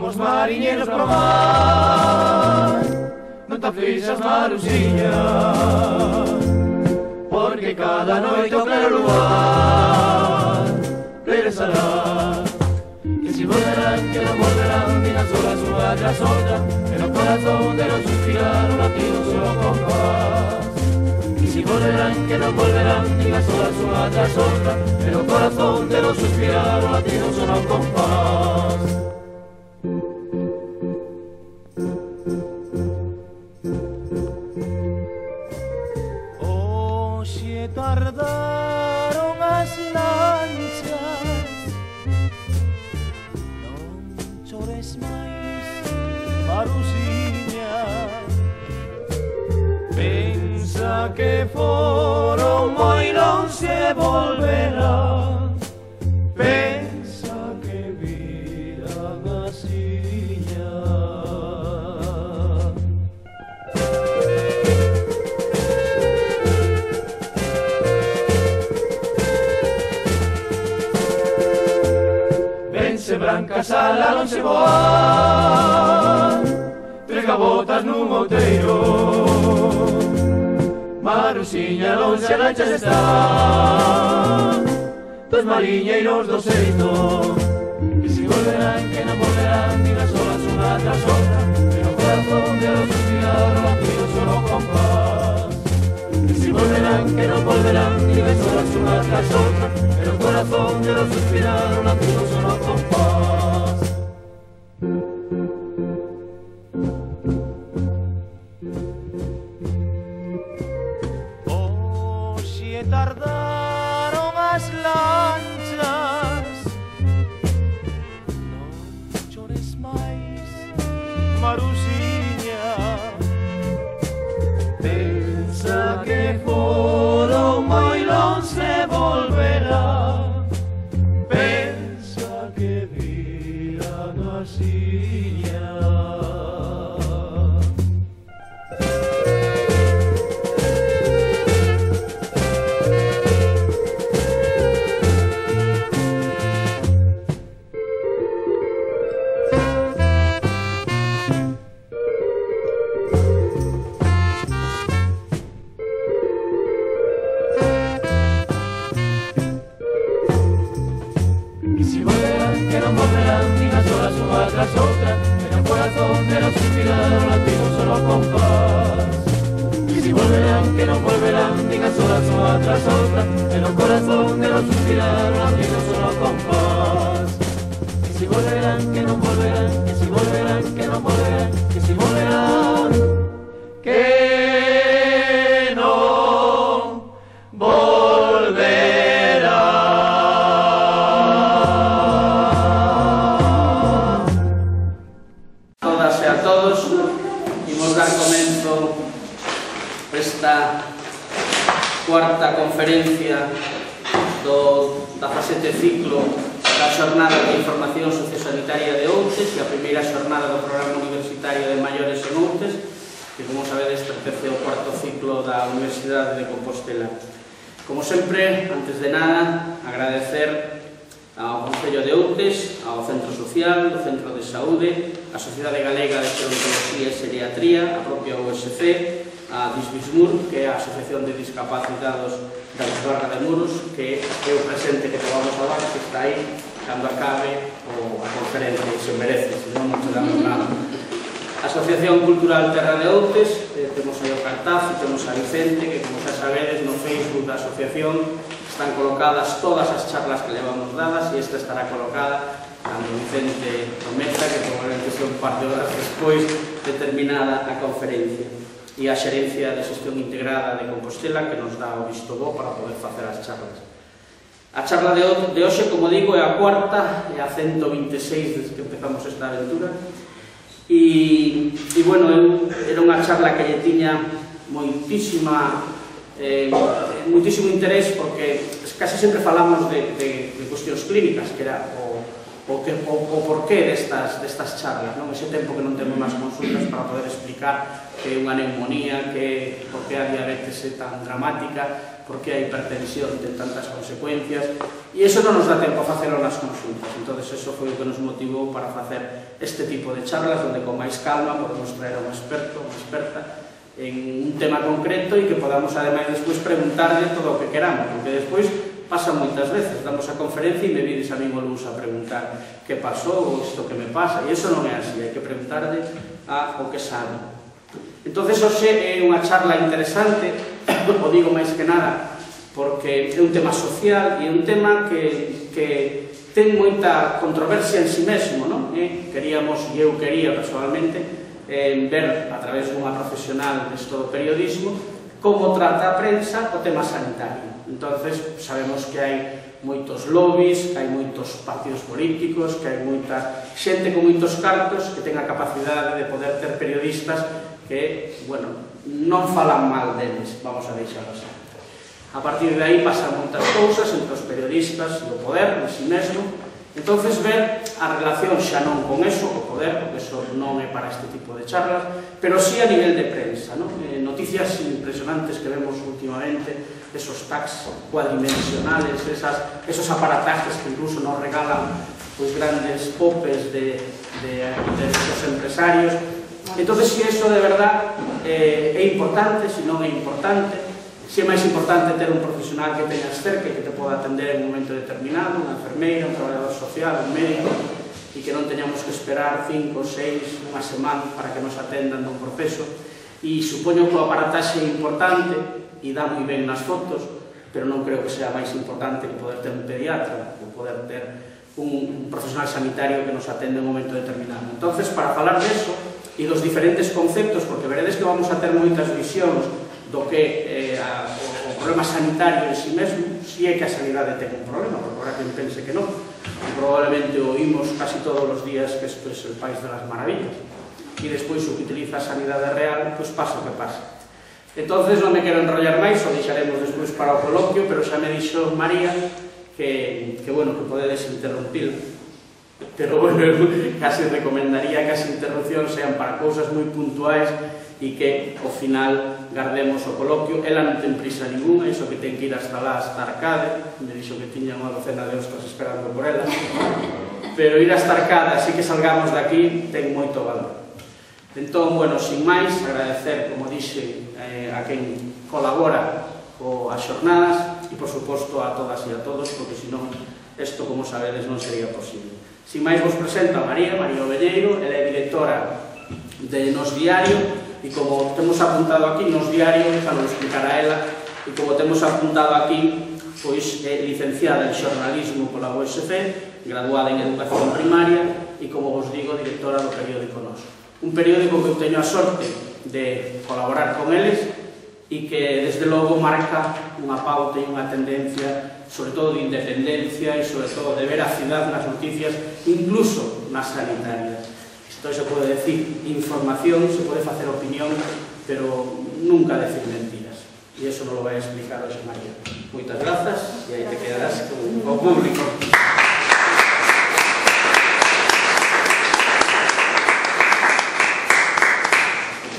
os mariñeiros pro mar. Non te aflixas, Marusiña, porque cada noite o claro luar regresará. Que si volverán, que non volverán, digan solas unha tras outra, en o corazón de non suspirar un latido solo compás. Que si volverán, que non volverán, digan solas unha tras outra, en o corazón de non suspirar un latido solo compás. Hoxe tardaron as lanchas, non chores máis, Marusiña. Pensa que foron moi lonxe e volverán, pensa que virán asiña. Vense brancas a la lonxe voan, tres gavotas nun outeiro. Marusiña, lonxe lanchas están dos mariñeiros do Seito. Que si volverán, que non volverán, digan solas unha tras outra, en o corazón de los suspirar o latido solo compás. Que si volverán, que non volverán, digan solas unha tras outra, en o corazón de los suspirar o latido solo compás. Hoxe tardaron as lanchas, non chores máis, Marusiña. Pensa que foron moi lonxe e volverán, pensa que virán asiña. Que si volverán, que non volverán, digan solas unha tras outra, en o corazón de non suspirar o latido solo compás. Que si volverán, que non volverán, digan solas unha tras outra, en o corazón de non suspirar o latido solo compás. Que si volverán, que non volverán, que si volverán, que non volverán, que si volverán, que non volverán. Esta cuarta conferencia do 17º ciclo da xornada de información sociosanitaria de Outes e a primeira xornada do programa universitario de maiores en Outes, que, como sabedes, pertence ao cuarto ciclo da Universidade de Compostela. Como sempre, antes de nada, agradecer ao Concello de Outes, ao Centro Social, ao Centro de Saúde, a Sociedade Galega de Gerontología e Seriatría, a propia USC, a Disbismur, que é a Asociación de Discapacitados da Barra de Muros, que é o presente que te vamos a dar, que está aí cando acabe a conferencia, e se merece, se non te damos nada. A Asociación Cultural Terra de Outes, temos aí o cartaz, e temos a Vicente, que, como xa sabedes, no Facebook da asociación están colocadas todas as charlas que levamos dadas, e esta estará colocada cando Vicente prometa, que probablemente sea un par de horas despois de terminada a conferencia. E a Xerencia de Xestión Integrada de Compostela, que nos dá o visto bo para poder facer as charlas. A charla de hoxe, como digo, é a cuarta, é a 126 desde que empezamos esta aventura. E bueno, era unha charla que lle tiña moitísimo interés, porque casi sempre falamos de cuestións clínicas, que era o porqué destas charlas, ese tempo que non temos máis consultas para poder explicar que é unha neumonía, por que a diabetes é tan dramática, porque a hipertensión ten tantas consecuencias, e iso non nos dá tempo a facelo nas consultas. Entón, eso foi o que nos motivou para facer este tipo de charlas, onde con máis calma podemos traer a un experto, unha experta, en un tema concreto e que podamos, ademais, despois preguntarle todo o que queramos, porque despois pasa moitas veces, damos a conferencia e me vides a mí o luns a preguntar que pasou ou isto que me pasa, e iso non é así, hai que preguntarle ao que sabe. Entón, hoxe é unha charla interesante, o digo máis que nada, porque é un tema social e é un tema que ten moita controversia en si mesmo, non? Queríamos, e eu quería personalmente, ver a través dunha profesional desto do periodismo como trata a prensa o tema sanitario. Entón, sabemos que hai moitos lobbies, que hai moitos partidos políticos, que hai moita xente con moitos cartos que ten a capacidade de poder ter periodistas que, bueno, non falan mal deles, vamos a deixarlo así. A partir de aí pasan moitas cousas entre os periodistas e o poder en si mesmo. Entón, ver a relación xa non con eso, o poder, porque eso non é para este tipo de charlas, pero sí a nivel de prensa, noticias impresionantes que vemos últimamente, esos tags cuadridimensionales, esos aparatajes que incluso nos regalan grandes popes de esos empresarios. Entón, si eso de verdad é importante, si non é importante, si é máis importante ter un profesional que teñas cerca e que te poda atender en un momento determinado, unha enfermeira, un traballador social, un médico, e que non teñamos que esperar 5, 6, unha semana para que nos atendan dun proceso. E supoño que o aparataxe é importante e dá moi ben nas fotos, pero non creo que sea máis importante que poder ter un pediatra ou poder ter un profesional sanitario que nos atende en un momento determinado. Entón, para falar deso e dos diferentes conceptos, porque veredes que vamos a ter moitas visións do que o problema sanitario en si mesmo, si é que a sanidade ten un problema, porque ahora quen pense que non, probablemente oímos casi todos os días que isto é o país de las maravillas, e despois o que utiliza a sanidade real, pois pasa o que pasa. Entón, non me quero enrollar máis, o deixaremos despois para o coloquio, pero xa me dixo María que bueno, que podedes interrumpir, pero bueno, casi recomendaría que as interrupcións sean para cousas moi puntuais e que, ao final, guardemos o coloquio. Ela non ten prisa ninguna, iso que ten que ir hasta lá, hasta Arcade, me dixo que tiña unha docena de ostras esperando por ela, pero ir hasta Arcade, así que salgamos de aquí, ten moito valor. Entón, bueno, sin máis, agradecer, como dixe, a quen colabora coas xornadas e, por suposto, a todas e a todos, porque senón, isto, como sabedes, non sería posible. Sin máis, vos presento a María Ovelleiro, ela é directora de Nos Diario, e como temos apuntado aquí, Nos Diario, xa non explicará ela, e como temos apuntado aquí, pois é licenciada en xornalismo pola USC, graduada en educación primaria e, como vos digo, directora do periódico Nos. Un periódico que eu teño a sorte de colaborar con eles e que, desde logo, marca unha pauta e unha tendencia, sobre todo de independencia e, sobre todo, de veracidade nas noticias, incluso nas sanitarias. Isto se pode decir información, se pode facer opinión, pero nunca decir mentiras. E iso non lo vai a explicar hoxe María. Moitas grazas e aí te quedarás con o público.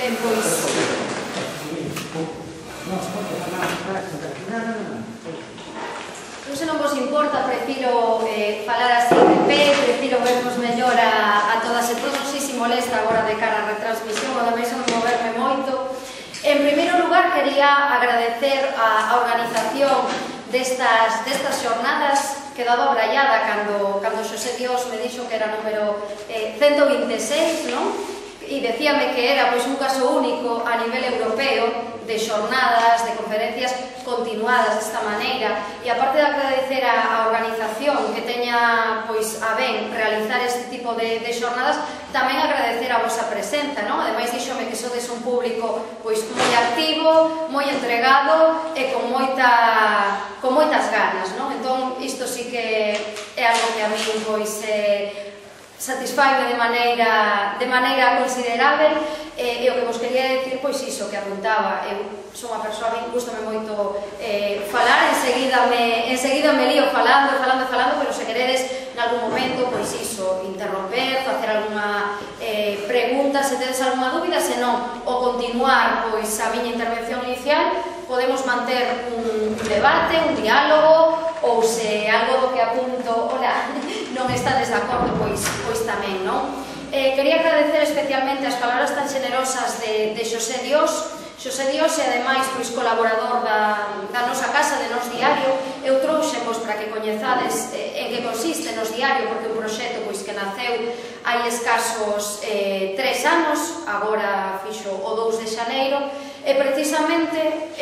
Ben, pois... Se non vos importa, prefiro falar así de pé, prefiro vernos mellor a todas e todos, si molesta agora de cara a retransmisión, ademais non moverme moito. En primeiro lugar, quería agradecer a organización destas xornadas, que daba brallada cando Xosé Dios me dixo que era número 126, non? E decíame que era un caso único a nivel europeo de xornadas, de conferencias continuadas desta maneira, e aparte de agradecer a organización que teña a ben realizar este tipo de xornadas, tamén agradecer a vosa presenza, non? Ademais, díxome que sodes un público moi activo, moi entregado e con moitas ganas, non? Entón, isto sí que é algo que a mí satisfaime de maneira considerável, e o que vos quería decir, iso que apuntaba, eu son unha persoa, a mí gustame moito falar, enseguida me lío falando, pero se queredes nalgún momento, iso, interromper, facer alguna pregunta, se tedes alguna dúbida, senón, o continuar a miña intervención inicial, podemos manter un debate, un diálogo, ou se algo do que apunto, hola, non estades de acordo, pois tamén, non? Quería agradecer especialmente as palabras tan generosas de Xosé Dios. Xosé Dios é, ademais, colaborador da nosa casa, de Nos Diario. Eu trouxemos para que coñezades en que consiste Nos Diario, porque é un proxecto que naceu hai escasos 3 anos, agora fixo o 2 de xaneiro, e precisamente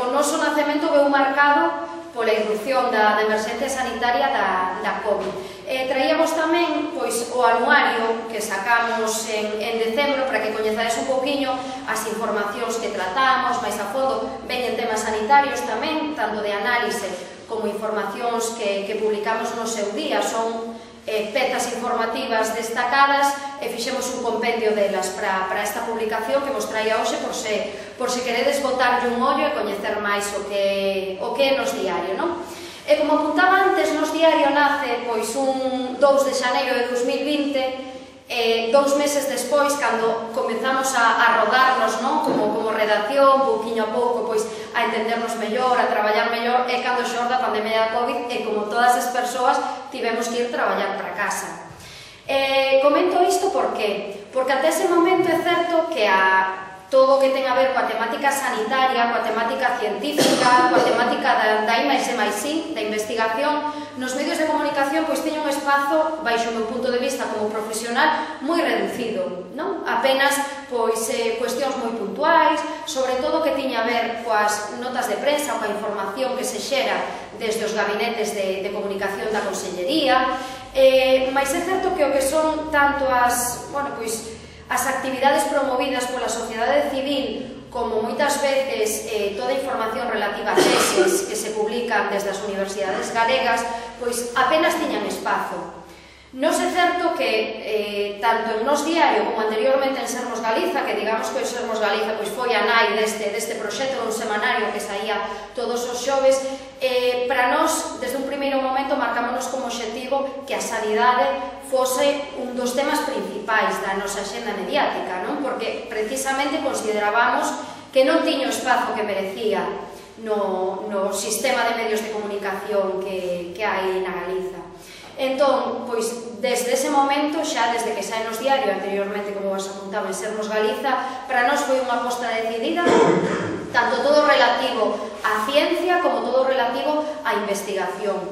o noso nacemento veu marcado pola irrupción da emerxencia sanitaria da COVID. Traíamos tamén o anuario que sacamos en decembro para que coñezades un poquinho as informacións que tratamos máis a fondo, veñen temas sanitarios tamén, tanto de análise como informacións que publicamos no seu día, son pezas informativas destacadas e fixemos un compendio delas para esta publicación que vos traía hoxe por se queredes botarlle un ollo e coñecer máis o que é Nos Diario, non? E como apuntaba antes, Nos Diario nace un 2 de xaneiro de 2020, 2 meses despois, cando comenzamos a rodarnos como redacción, pouquiño a pouco, a entendernos mellor, a traballar mellor, e cando xorda a pandemia da COVID, e como todas as persoas, tivemos que ir traballar para casa. Comento isto por qué? Porque até ese momento é certo que todo o que ten a ver coa temática sanitaria, coa temática científica, coa temática da I+D+I, da investigación, nos medios de comunicación teña un espazo, baixo o meu punto de vista como profesional, moi reducido, non? Apenas cuestións moi puntuais, sobre todo que tiña a ver coas notas de prensa, coa información que se xera desde os gabinetes de comunicación da Consellería, mas é certo que o que son tanto as actividades promovidas pola sociedade civil como moitas veces toda a información relativa a teses que se publican desde as universidades galegas, apenas tiñan espazo. Nos é certo que tanto en Nos Diario como anteriormente en Sermos Galiza, que digamos que o Sermos Galiza foi a nai deste proxecto dun semanario que saía todos os xoves, para nós, desde un primeiro momento, marcámonos como obxectivo que a sanidade fose un dos temas principais da nosa axenda mediática, porque precisamente considerábamos que non tiña o espazo que merecía no sistema de medios de comunicación que hai na Galiza. Entón, desde ese momento, xa desde que sae Nos Diario, anteriormente, como vos apuntaba, en Sermos Galiza, para nós foi unha aposta decidida, tanto todo relativo á ciencia como todo relativo á investigación.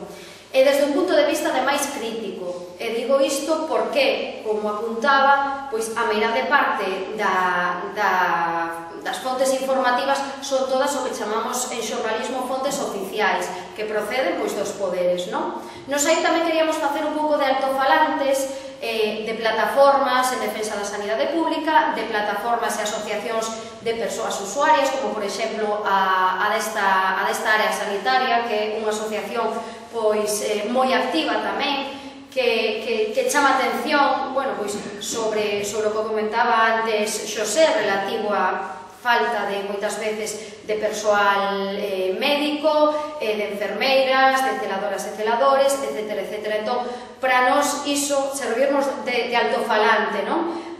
E desde un punto de vista de máis crítico. E digo isto porque, como apuntaba, a meirande parte das fontes informativas son todas o que chamamos en xornalismo fontes oficiais, que proceden dos poderes, non? Nos aí tamén queríamos facer un pouco de altofalantes de plataformas en defensa da sanidade pública, de plataformas e asociacións de persoas usuarias, como por exemplo a desta área sanitaria, que é unha asociación moi activa tamén, que chama atención sobre o que comentaba antes Xosé, relativo a falta de moitas veces de persoal médico, de enfermeiras, de celadoras e celadores, etc. Entón, para nós iso, servirnos de altofalante,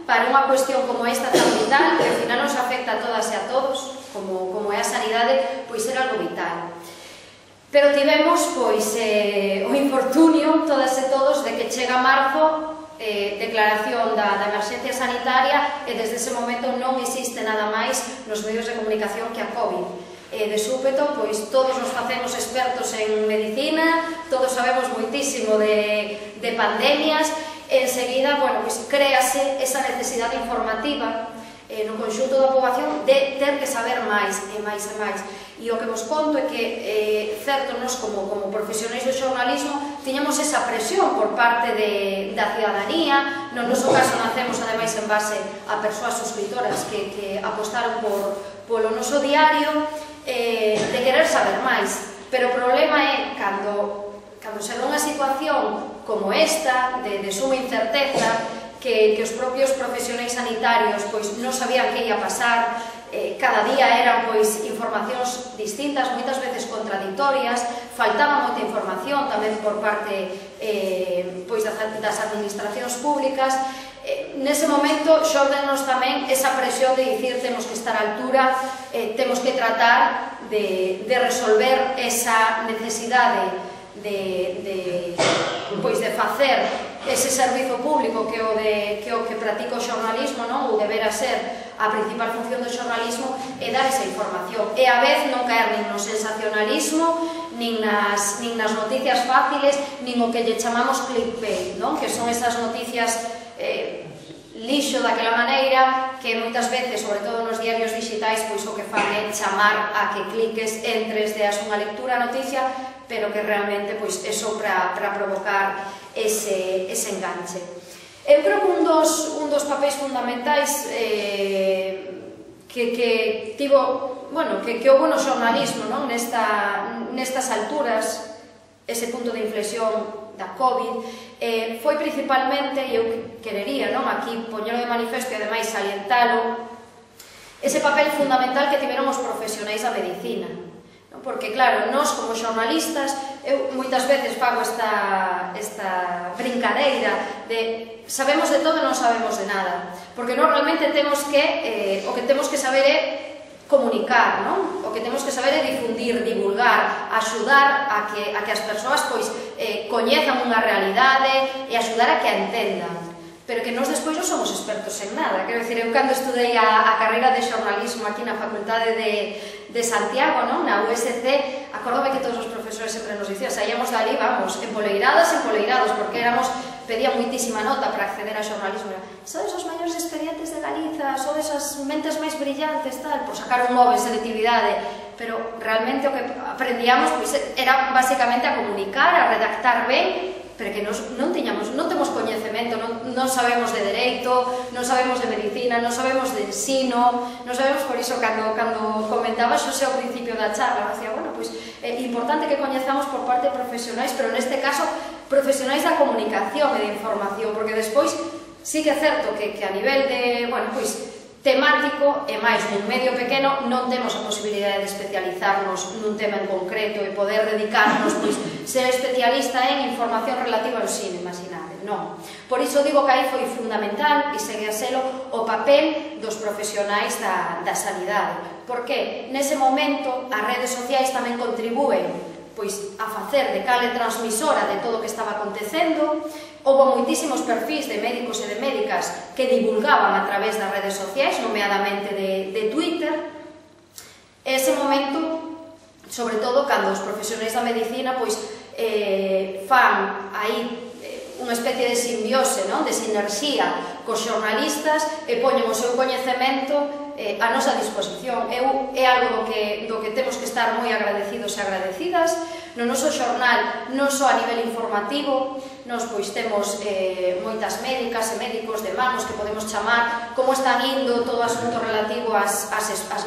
para unha cuestión como esta tan vital, que ao final nos afecta a todas e a todos, como é a sanidade, era algo vital. Pero tivemos o infortunio, todas e todos, de que chega marzo, declaración da emerxencia sanitaria, e desde ese momento non existe nada máis nos medios de comunicación que a COVID. De súpeto, todos nos facemos expertos en medicina, todos sabemos moitísimo de pandemias, e enseguida, créase esa necesidade informativa no conxunto da poboación de ter que saber máis e máis e máis. E o que vos conto é que, certo, nos como profesionais do xornalismo tiñamos esa presión por parte da cidadanía. No noso caso nacemos ademais en base a persoas suscritoras que apostaron polo noso diario, de querer saber máis. Pero o problema é cando se dá unha situación como esta, de suma incerteza, que os propios profesionais sanitarios non sabían que ia pasar, cada día eran informacións distintas, moitas veces contradictorias, faltaba moita información tamén por parte das administracións públicas. Nese momento xórdenos tamén esa presión de dicir temos que estar á altura, temos que tratar de resolver esa necesidade de facer ese servizo público que o que practica o xornalismo, ou debera ser a principal función do xornalismo, é dar esa información e a vez non caer nin no sensacionalismo, nin nas noticias fáciles, nin o que lle chamamos clickbait, que son esas noticias lixo daquela maneira que moitas veces, sobre todo nos diarios digitais, pois o que fan é chamar a que cliques, entres, deas unha lectura a noticia, pero que realmente pois é só para provocar ese enganche. Eu creo que un dos papéis fundamentais que tivo, que houve no xornalismo nestas alturas, ese punto de inflexión da COVID, foi principalmente, e eu querería aquí poñelo de manifesto e ademais salientalo, ese papel fundamental que tiveron os profesionais da medicina. Porque, claro, nós como xornalistas, eu moitas veces fago esta brincadeira de sabemos de todo e non sabemos de nada, porque nós realmente temos que, o que temos que saber é comunicar, o que temos que saber é difundir, divulgar, axudar a que as persoas coñezan unha realidade e axudar a que a entendan. Pero que nós despois non somos expertos en nada. Quero dicir, eu cando estudei a carreira de xornalismo aquí na Facultade de Santiago, na USC, acordome que todos os profesores sempre nos dicían, saíamos dali, vamos, empoleirados, porque pedía moitísima nota para acceder a xornalismo. Sodes os maiores expedientes de Galiza, sodes as mentes máis brillantes, tal, por sacar un 9 en selectividade, pero realmente o que aprendíamos era basicamente a comunicar, a redactar ben, pero que non temos coñecemento, non sabemos de dereito, non sabemos de medicina, non sabemos de ensino, non sabemos, por iso, cando comentaba Xosé ao principio da charla, decía, é importante que coñezamos por parte de profesionais, pero neste caso, profesionais da comunicación e de información, porque despois sí que é certo que a nivel de, temático e máis nun medio pequeno non temos a posibilidade de especializarnos nun tema en concreto e poder dedicarnos, ser especialista en información relativa ao ensino, imaginade, non. Por iso digo que aí foi fundamental e segue a selo o papel dos profesionais da sanidade, porque nese momento as redes sociais tamén contribúen a facer de cale transmisora de todo o que estaba acontecendo. Houve moitísimos perfis de médicos e de médicas que divulgaban a través das redes sociais, nomeadamente de Twitter. Ese momento, sobre todo, cando os profesionais da medicina fan aí unha especie de simbiose, de sinerxía cos xornalistas e poñen o seu coñecemento a nosa disposición. É algo do que temos que estar moi agradecidos e agradecidas. No noso xornal, non só a nivel informativo, nos temos moitas médicas e médicos de manos que podemos chamar como están indo todo o asunto relativo ás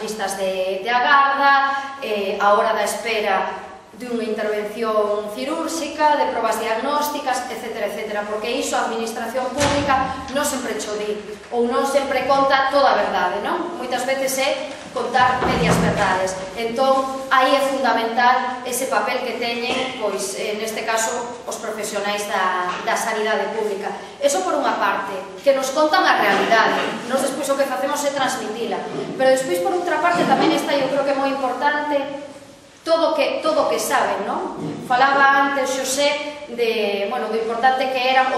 listas de agarda, a hora da espera dunha intervención cirúrxica, de probas diagnósticas, etc. Porque iso a administración pública non sempre cho di, ou non sempre conta toda a verdade, non? Moitas veces é contar medias verdades. Entón, aí é fundamental ese papel que teñen, neste caso, os profesionais da sanidade pública. Eso por unha parte, que nos contan a realidade. Nos despois o que facemos é transmitila. Pero despois, por outra parte, tamén está, eu creo que é moi importante, todo o que saben, non? Falaba antes, Xosé, do importante que eran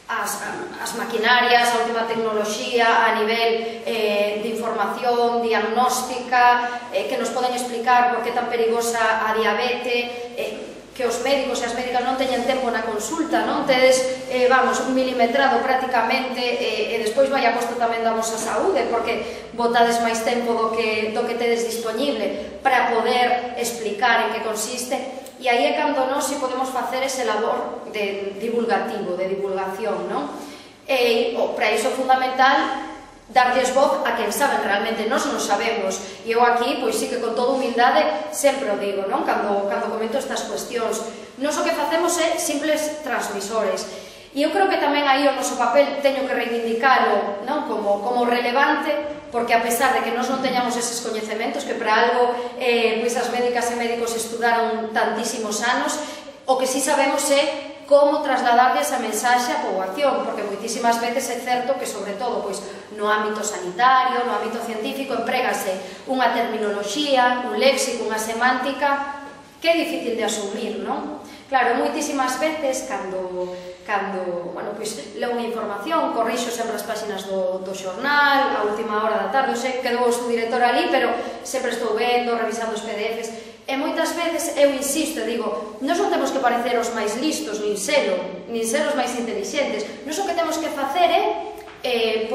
as maquinarias, a última tecnoloxía a nivel de información diagnóstica, que nos poden explicar por que é tan perigosa a diabetes, que os médicos e as médicas non teñen tempo na consulta, non? Tedes, un milimetrado prácticamente, e despois vai a costo tamén da vosa saúde, porque botades máis tempo do que tedes disponible para poder explicar en que consiste, e aí é cando nós si podemos facer ese labor divulgativo, de divulgación, non? E para iso é fundamental darlles voz a quen saben realmente. Nós non sabemos, e eu aquí, sí que con toda humildade sempre o digo, non? Cando comento estas cuestións, nós o que facemos é simples transmisores, e eu creo que tamén aí o noso papel teño que reivindicalo, non? Como relevante, porque a pesar de que nós non teñamos eses coñecementos, que para algo as médicas e médicos estudaron tantísimos anos, o que sí sabemos é como trasladar esa mensaxe á poboación, porque moitísimas veces é certo que, sobre todo, no ámbito sanitario, no ámbito científico, emprégase unha terminoloxía, un léxico, unha semántica que é difícil de asumir, non? Claro, moitísimas veces, cando leo unha información, corrixo sempre as páxinas do xornal, a última hora da tarde, quedou o subdirector ali, pero sempre estou vendo, revisando os PDFs, e moitas veces eu insisto e digo, non só temos que parecer os máis listos, nin ser os máis inteligentes, non o que temos que facer é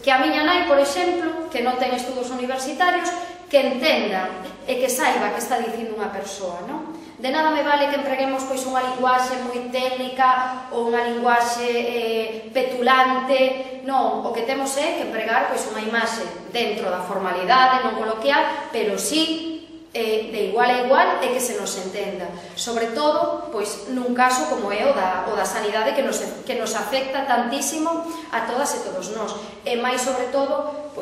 que a miña nai, por exemplo, que non ten estudos universitarios, que entenda e que saiba que está dicindo unha persoa, non? De nada me vale que empreguemos unha linguaxe moi técnica ou unha linguaxe petulante, non, o que temos é que empregar unha imaxe dentro da formalidade, non coloquial, pero sí de igual a igual e que se nos entenda, sobre todo nun caso como é o da sanidade que nos afecta tantísimo a todas e todos nós, e máis sobre todo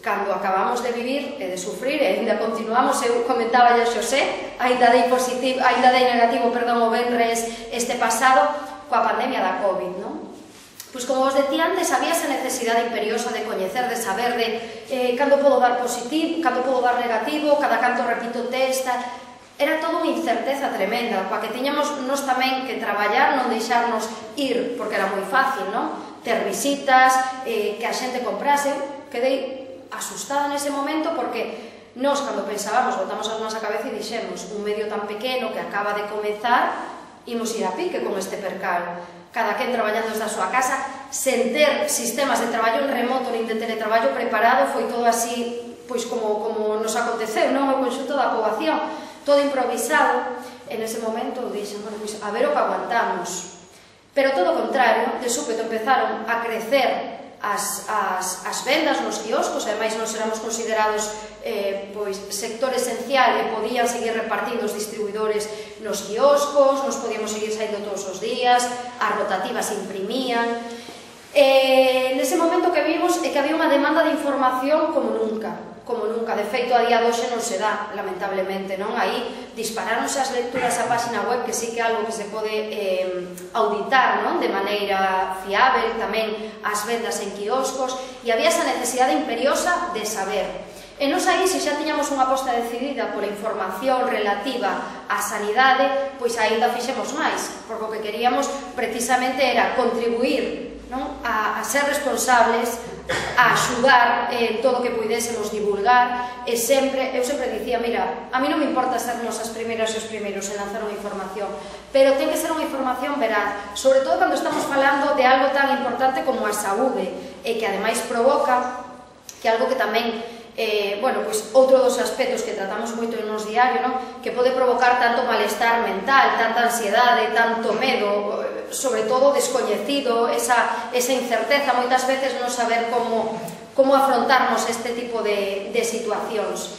cando acabamos de vivir e de sufrir e ainda continuamos. Eu comentaba a Xosé, ainda dei negativo o venres este pasado coa pandemia da COVID, non? Pois como vos decía antes, había esa necesidade imperiosa de coñecer, de saber cando podo dar positivo, cando podo dar negativo, cada canto repito test, era toda unha incerteza tremenda, coa que tiñamos nos tamén que traballar, non deixarnos ir, porque era moi fácil, non? Ter visitas, que a xente comprase. Quedei asustada nese momento porque nos, cando pensábamos, botamos as mans á cabeza e dixemos, un medio tan pequeno que acaba de comezar, imos ir a pique con este percal. Cada quen traballando desde a súa casa, sen ter sistemas de traballo en remoto nin de teletraballo preparado, foi todo así, como nos aconteceu, non? O conxunto da poboación, todo improvisado. En ese momento dixen, a ver o que aguantamos. Pero todo o contrario, de súpeto empezaron a crecer as vendas nos quioscos, ademais non éramos considerados sector esencial e podían seguir repartindo os distribuidores nos quioscos, nos podíamos seguir saindo todos os días, as rotativas imprimían. Nese momento que vimos é que había unha demanda de información como nunca. De feito, a día de hoxe non se dá, lamentablemente, non? Aí disparáronse as lecturas á páxina web, que sí que é algo que se pode auditar, non? De maneira fiável, tamén as vendas en quioscos, e había esa necesidade imperiosa de saber. E nos aí, se xa tiñamos unha aposta decidida pola información relativa á sanidade, pois aínda fixemos máis, porque o que queríamos precisamente era contribuir a ser responsables, a axudar todo o que puidésemos divulgar, e eu sempre dicía, mira, a mí non me importa sermos as primeiras e os primeiros en lanzar unha información, pero ten que ser unha información veraz, sobre todo cando estamos falando de algo tan importante como a saúde, e que ademais provoca que algo que tamén outro dos aspectos que tratamos moito en nos diario, que pode provocar tanto malestar mental, tanta ansiedade, tanto medo, sobre todo descoñecido, esa incerteza, moitas veces non saber como afrontarnos este tipo de situacións.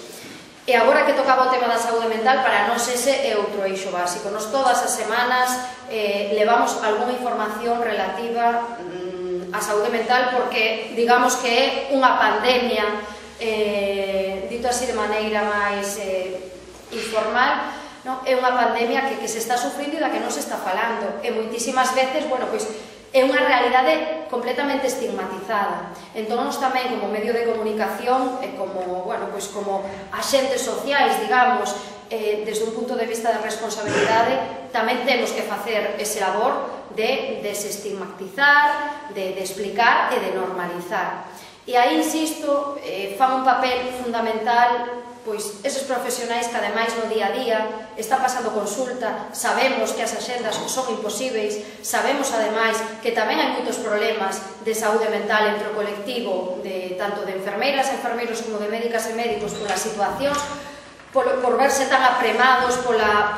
E agora que tocaba o tema da saúde mental, para nós ese é outro eixo básico. Nos todas as semanas levamos algunha información relativa á saúde mental porque digamos que é unha pandemia, dito así de maneira máis informal, é unha pandemia que se está sufrindo e da que non se está falando, e moitísimas veces, é unha realidade completamente estigmatizada. Entón, nós tamén, como medio de comunicación e como axentes sociais, digamos, desde un punto de vista de responsabilidade, tamén temos que facer ese labor de desestigmatizar, de explicar e de normalizar. E aí, insisto, fan un papel fundamental eses profesionais que, ademais, no día a día está pasando consulta, sabemos que as axendas son imposíveis, sabemos, ademais, que tamén hai moitos problemas de saúde mental entre o colectivo, tanto de enfermeiras e enfermeiros como de médicas e médicos, polas situacións, por verse tan apremados, pola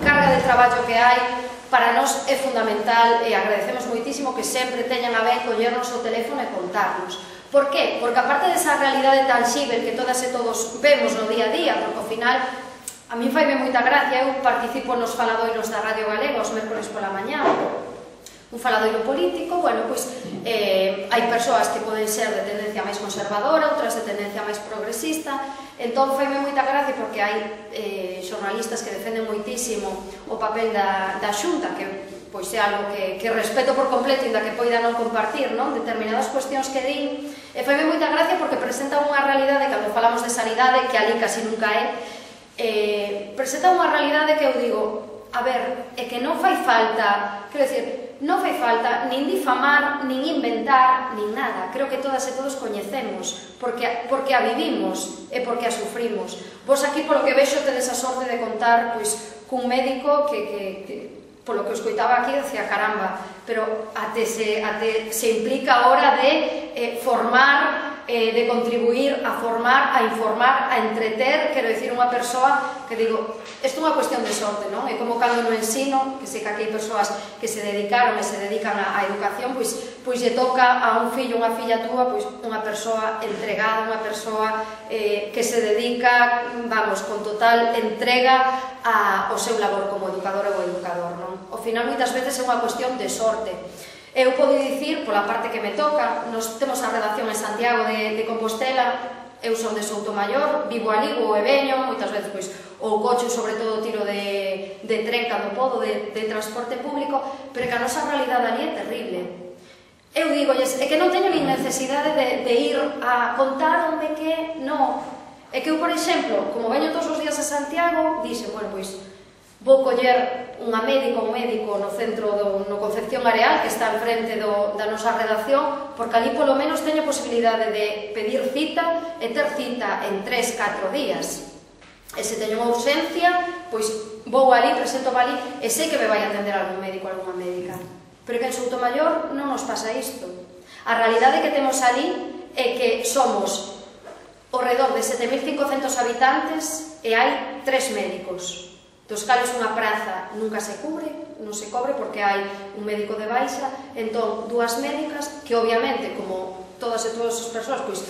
carga de traballo que hai. Para nós é fundamental e agradecemos moitísimo que sempre teñan a ben collernos o teléfono e contarnos. Por qué? Porque aparte desa realidade tangible que todas e todos vemos no día a día, porque ao final a mí faime moita gracia, eu participo nos faladoiros da Radio Galega os mércoles pola mañá, un faladoiro político, hai persoas que poden ser de tendencia máis conservadora, outras de tendencia máis progresista, entón faime moita gracia porque hai xornalistas que defenden moitísimo o papel da Xunta, que pois é algo que respeto por completo, inda que poida non compartir, non? Determinadas cuestións que din, e faime moita gracia porque presenta unha realidade, cando falamos de sanidade, que ali casi nunca presenta unha realidade que eu digo, a ver, é que non fai falta, quero dicir, non fai falta nin difamar, nin inventar, nin nada. Creo que todas e todos coñecemos, porque a vivimos e porque a sufrimos. Vos aquí, polo que vexo, tedes a sorte de contar cun médico que polo que escoitaba aquí, decía, caramba, pero até se implica a hora de formar, de contribuir a formar, a informar, a entreter, quero dicir, unha persoa que digo, isto é unha cuestión de sorte, non? É como cando no ensino, que sei que aquí hai persoas que se dedicaron e se dedican á educación, pois lle toca a un fillo, unha filla túa, pois unha persoa entregada, unha persoa que se dedica, vamos, con total entrega ao seu labor como educadora ou educador, non? Ao final, moitas veces é unha cuestión de sorte. Eu podo dicir, pola parte que me toca, nos temos a redacción en Santiago de Compostela, eu son de Soutomaior, vivo ali, vou e veño, moitas veces, pois, ou coche, sobre todo, tiro de tren cando podo, de transporte público, pero que a nosa realidade ali é terrible. Eu digo, é que non teño nin necesidade de ir a contarme que, non. É que eu, por exemplo, como veño todos os días a Santiago, dixen, bueno, pois, vou coller un médico no centro, no Concepción Areal, que está enfrente da nosa redacción, porque ali polo menos teño posibilidade de pedir cita e ter cita en 3-4 días. E se teño unha urxencia, pois vou ali, presento ali, e sei que me vai atender algún médico, algunha médica. Pero que en Soutomaior non nos pasa isto. A realidade que temos ali é que somos ao redor de 7.500 habitantes e hai 3 médicos, dos cales unha praza nunca se cubre, non se cobre porque hai un médico de baixa, entón 2 médicas que obviamente, como todas e todas as persoas, pois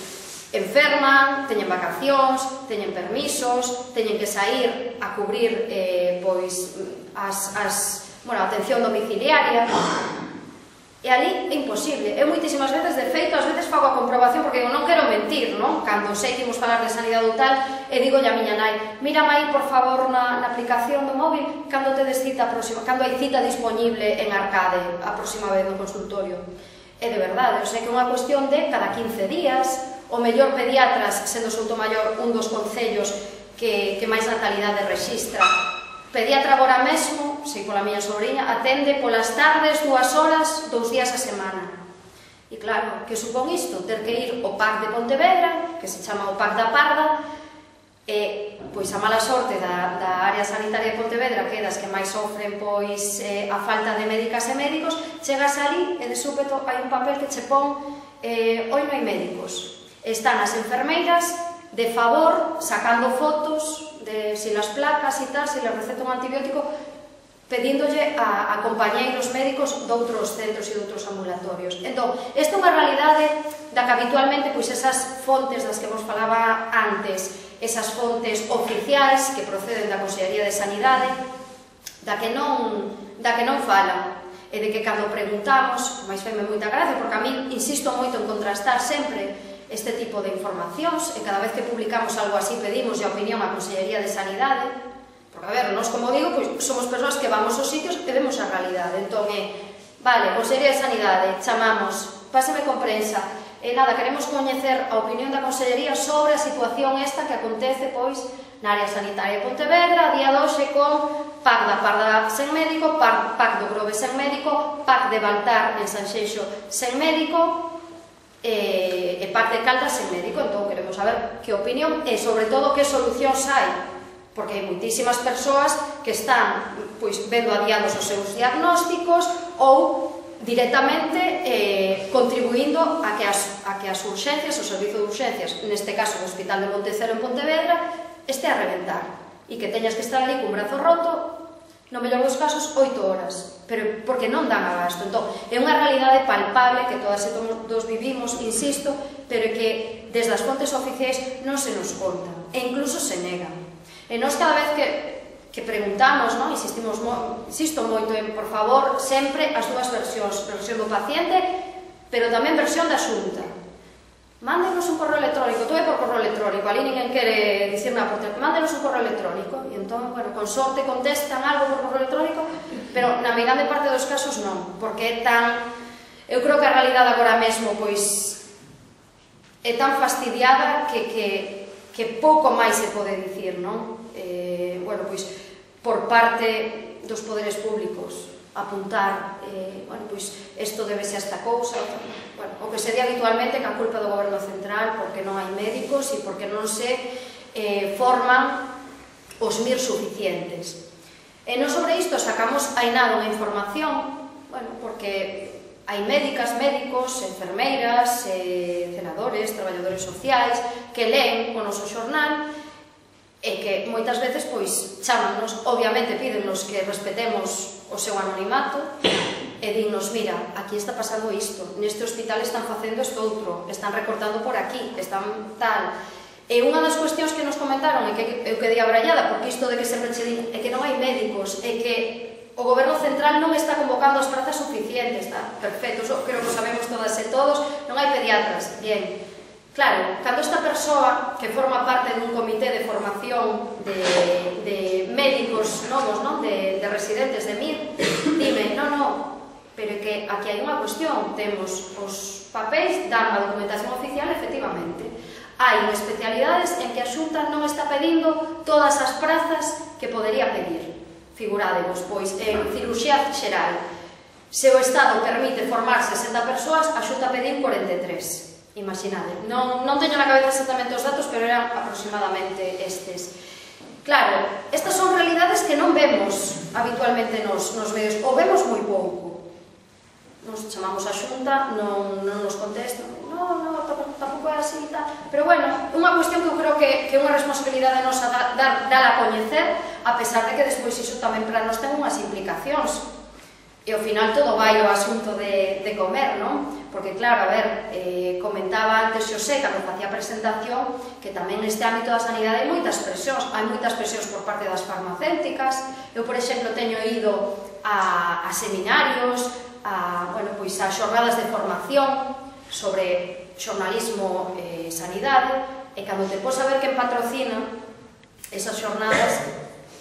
enferman, teñen vacacións, teñen permisos, teñen que sair a cubrir pois a atención domiciliaria. E ali é imposible. Eu moitísimas veces, de feito, ás veces fago a comprobación porque eu non quero mentir, non? Cando sei que imos falar de sanidade ou tal, e digo a miña nai, mírame aí, por favor, na aplicación do móvil, cando tedes cita próxima, cando hai cita disponible en Arcade a próxima vez no consultorio. E de verdade, eu sei que é unha cuestión de cada 15 días, o mellor pediatras, sendo Soutomaior un dos concellos que máis natalidade rexistra. Pediatra agora mesmo, sei pola miña sobrinha, atende polas tardes 2 horas, 2 días a semana. E claro, que supón isto? Ter que ir ao PAC de Pontevedra, que se chama o PAC da Parda, e pois a mala sorte da área sanitaria de Pontevedra, que é das que máis sofren pois a falta de médicas e médicos, chegas ali e de súpeto hai un papel que che pon hoy non hai médicos. Están as enfermeiras de favor, sacando fotos de si las placas e tal, si les receta un antibiótico, pedíndolle a compañeiros médicos de outros centros e de outros ambulatorios. Entón, esta é unha realidade da que habitualmente pois esas fontes das que vos falaba antes, esas fontes oficiais que proceden da Consellería de Sanidade, da que non falan, e de que cando preguntamos, máis feme moita gracia, porque a mí insisto moito en contrastar sempre este tipo de informacións, e cada vez que publicamos algo así pedimos a opinión á Consellería de Sanidade, porque, a ver, nós, como digo, pois somos persoas que vamos aos sitios e vemos a realidade. Entón, vale, Consellería de Sanidade, chamamos, páseme con prensa, e nada, queremos coñecer a opinión da Consellería sobre a situación esta que acontece, pois, na área sanitaria de Pontevedra, a día de hoxe con PAC da Parda sen médico, PAC do Grove sen médico, PAC de Baltar en Sanxenxo sen médico, e PAC de Caldas sen médico. Entón queremos saber que opinión e sobre todo que solucións hai, porque hai moitísimas persoas que están pois vendo adiados os seus diagnósticos ou directamente contribuindo a que as urxencias, o servizo de urxencias, neste caso o Hospital de Montecelo en Pontevedra, este a reventar e que teñas que estar ali cun brazo roto, no mellor dos casos, 8 horas, pero porque non dan abasto. Entón, é unha realidade palpable que todas e todos vivimos, insisto, pero que desde as fontes oficiais non se nos conta, e incluso se negan. E nós cada vez que preguntamos, insisto moito en, por favor, sempre as dúas versións, versión do paciente, pero tamén versión da Xunta. Mándenos un correo electrónico, todo é por correo electrónico, ali ninguén quere dicir nada por teléfono, mándenos un correo electrónico, e entón, bueno, con sorte contestan algo por correo electrónico, pero na meirande parte dos casos non, porque é tan... Eu creo que a realidade agora mesmo, pois, é tan fastidiada que pouco máis se pode dicir, non? Bueno, pois, por parte dos poderes públicos, apuntar, bueno, pois, isto debese a esta cousa, bueno, o que sería habitualmente que a culpa do goberno central, porque non hai médicos e porque non se forman os MIR suficientes. E non sobre isto sacamos ainado unha información, bueno, porque hai médicas, médicos, enfermeiras, senadores, traballadores sociais que leen o noso xornal e que moitas veces pois chámanos, obviamente pídennos que respetemos o seu anonimato e dinnos, mira, aquí está pasando isto, neste hospital están facendo isto outro, están recortando por aquí, están tal. E unha das cuestións que nos comentaron e que eu quedei abrallada, porque isto de que sempre che din é que non hai médicos, é que o goberno central non está convocando as prazas suficientes, está perfecto, eso creo que sabemos todas e todos, non hai pediatras, bien. Claro, cando esta persoa que forma parte dun comité de formación de médicos novos, non? De residentes de MIR, dime, non, pero é que aquí hai unha cuestión, temos os papéis, dan a documentación oficial, efectivamente. Hai especialidades en que a Xunta non está pedindo todas as prazas que podería pedir. Figuradevos, pois, en cirurxía xeral, se o Estado permite formar 60 persoas, a Xunta pediu 43. Imaginade. Non teño na cabeza exactamente os datos, pero eran aproximadamente estes. Claro, estas son realidades que non vemos habitualmente nos medios, ou vemos moi pouco. Nos chamamos a Xunta, non nos contestan, non, tampouco é así e tal. Pero bueno, unha cuestión que eu creo que é unha responsabilidade nosa dar a coñecer, a pesar de que despois iso tamén para nós ten unhas implicacións. E ao final todo vai ao asunto de comer, non? Porque claro, a ver, comentaba antes Xosé, cando facía a presentación, que tamén neste ámbito da sanidade hai moitas presións por parte das farmacéuticas. Eu, por exemplo, teño ido a seminarios, a xornadas de formación sobre xornalismo e sanidade, e cando te pos a ver quen patrocina esas xornadas,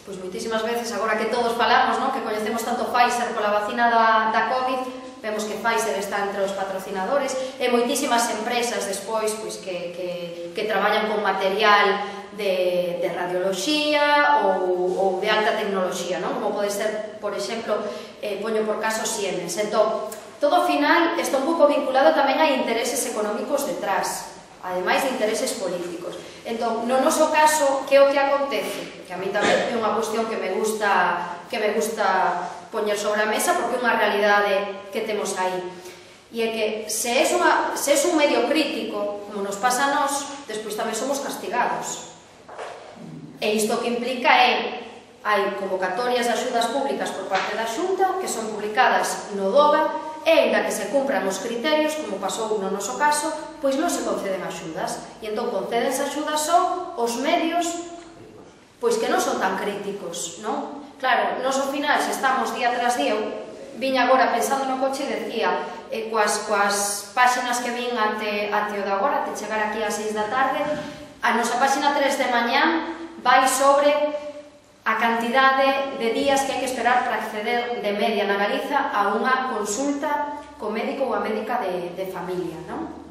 pois moitísimas veces, agora que todos falamos, que coñecemos tanto Pfizer pola vacina da COVID, vemos que Pfizer está entre os patrocinadores, e moitísimas empresas despois que traballan con material de radioloxía ou de alta tecnoloxía, como pode ser, por exemplo, poño por caso Siemens. Entón, todo ao final está un pouco vinculado tamén a intereses económicos detrás, ademais de intereses políticos. Entón, no noso caso, que é o que acontece? Que a mí tamén é unha cuestión que me gusta poñer sobre a mesa, porque é unha realidade que temos aí. E é que se es un medio crítico, como nos pasa a nós, despois tamén somos castigados. E isto que implica é, hai convocatorias de axudas públicas por parte da Xunta, que son publicadas no DOGA, e ainda que se cumpran os criterios, como pasou no noso caso, pois non se conceden axudas. E entón concédense axudas só os medios pois que non son tan críticos, non? Claro, nos ao final, se estamos día tras día, viña agora pensando no coche e decía, coas páxinas que vin ante o de agora, te chegar aquí ás 6 da tarde, a nosa páxina 3 de mañán vai sobre a cantidade de días que hai que esperar para acceder de media na Galiza a unha consulta co médico ou a médica de familia, non?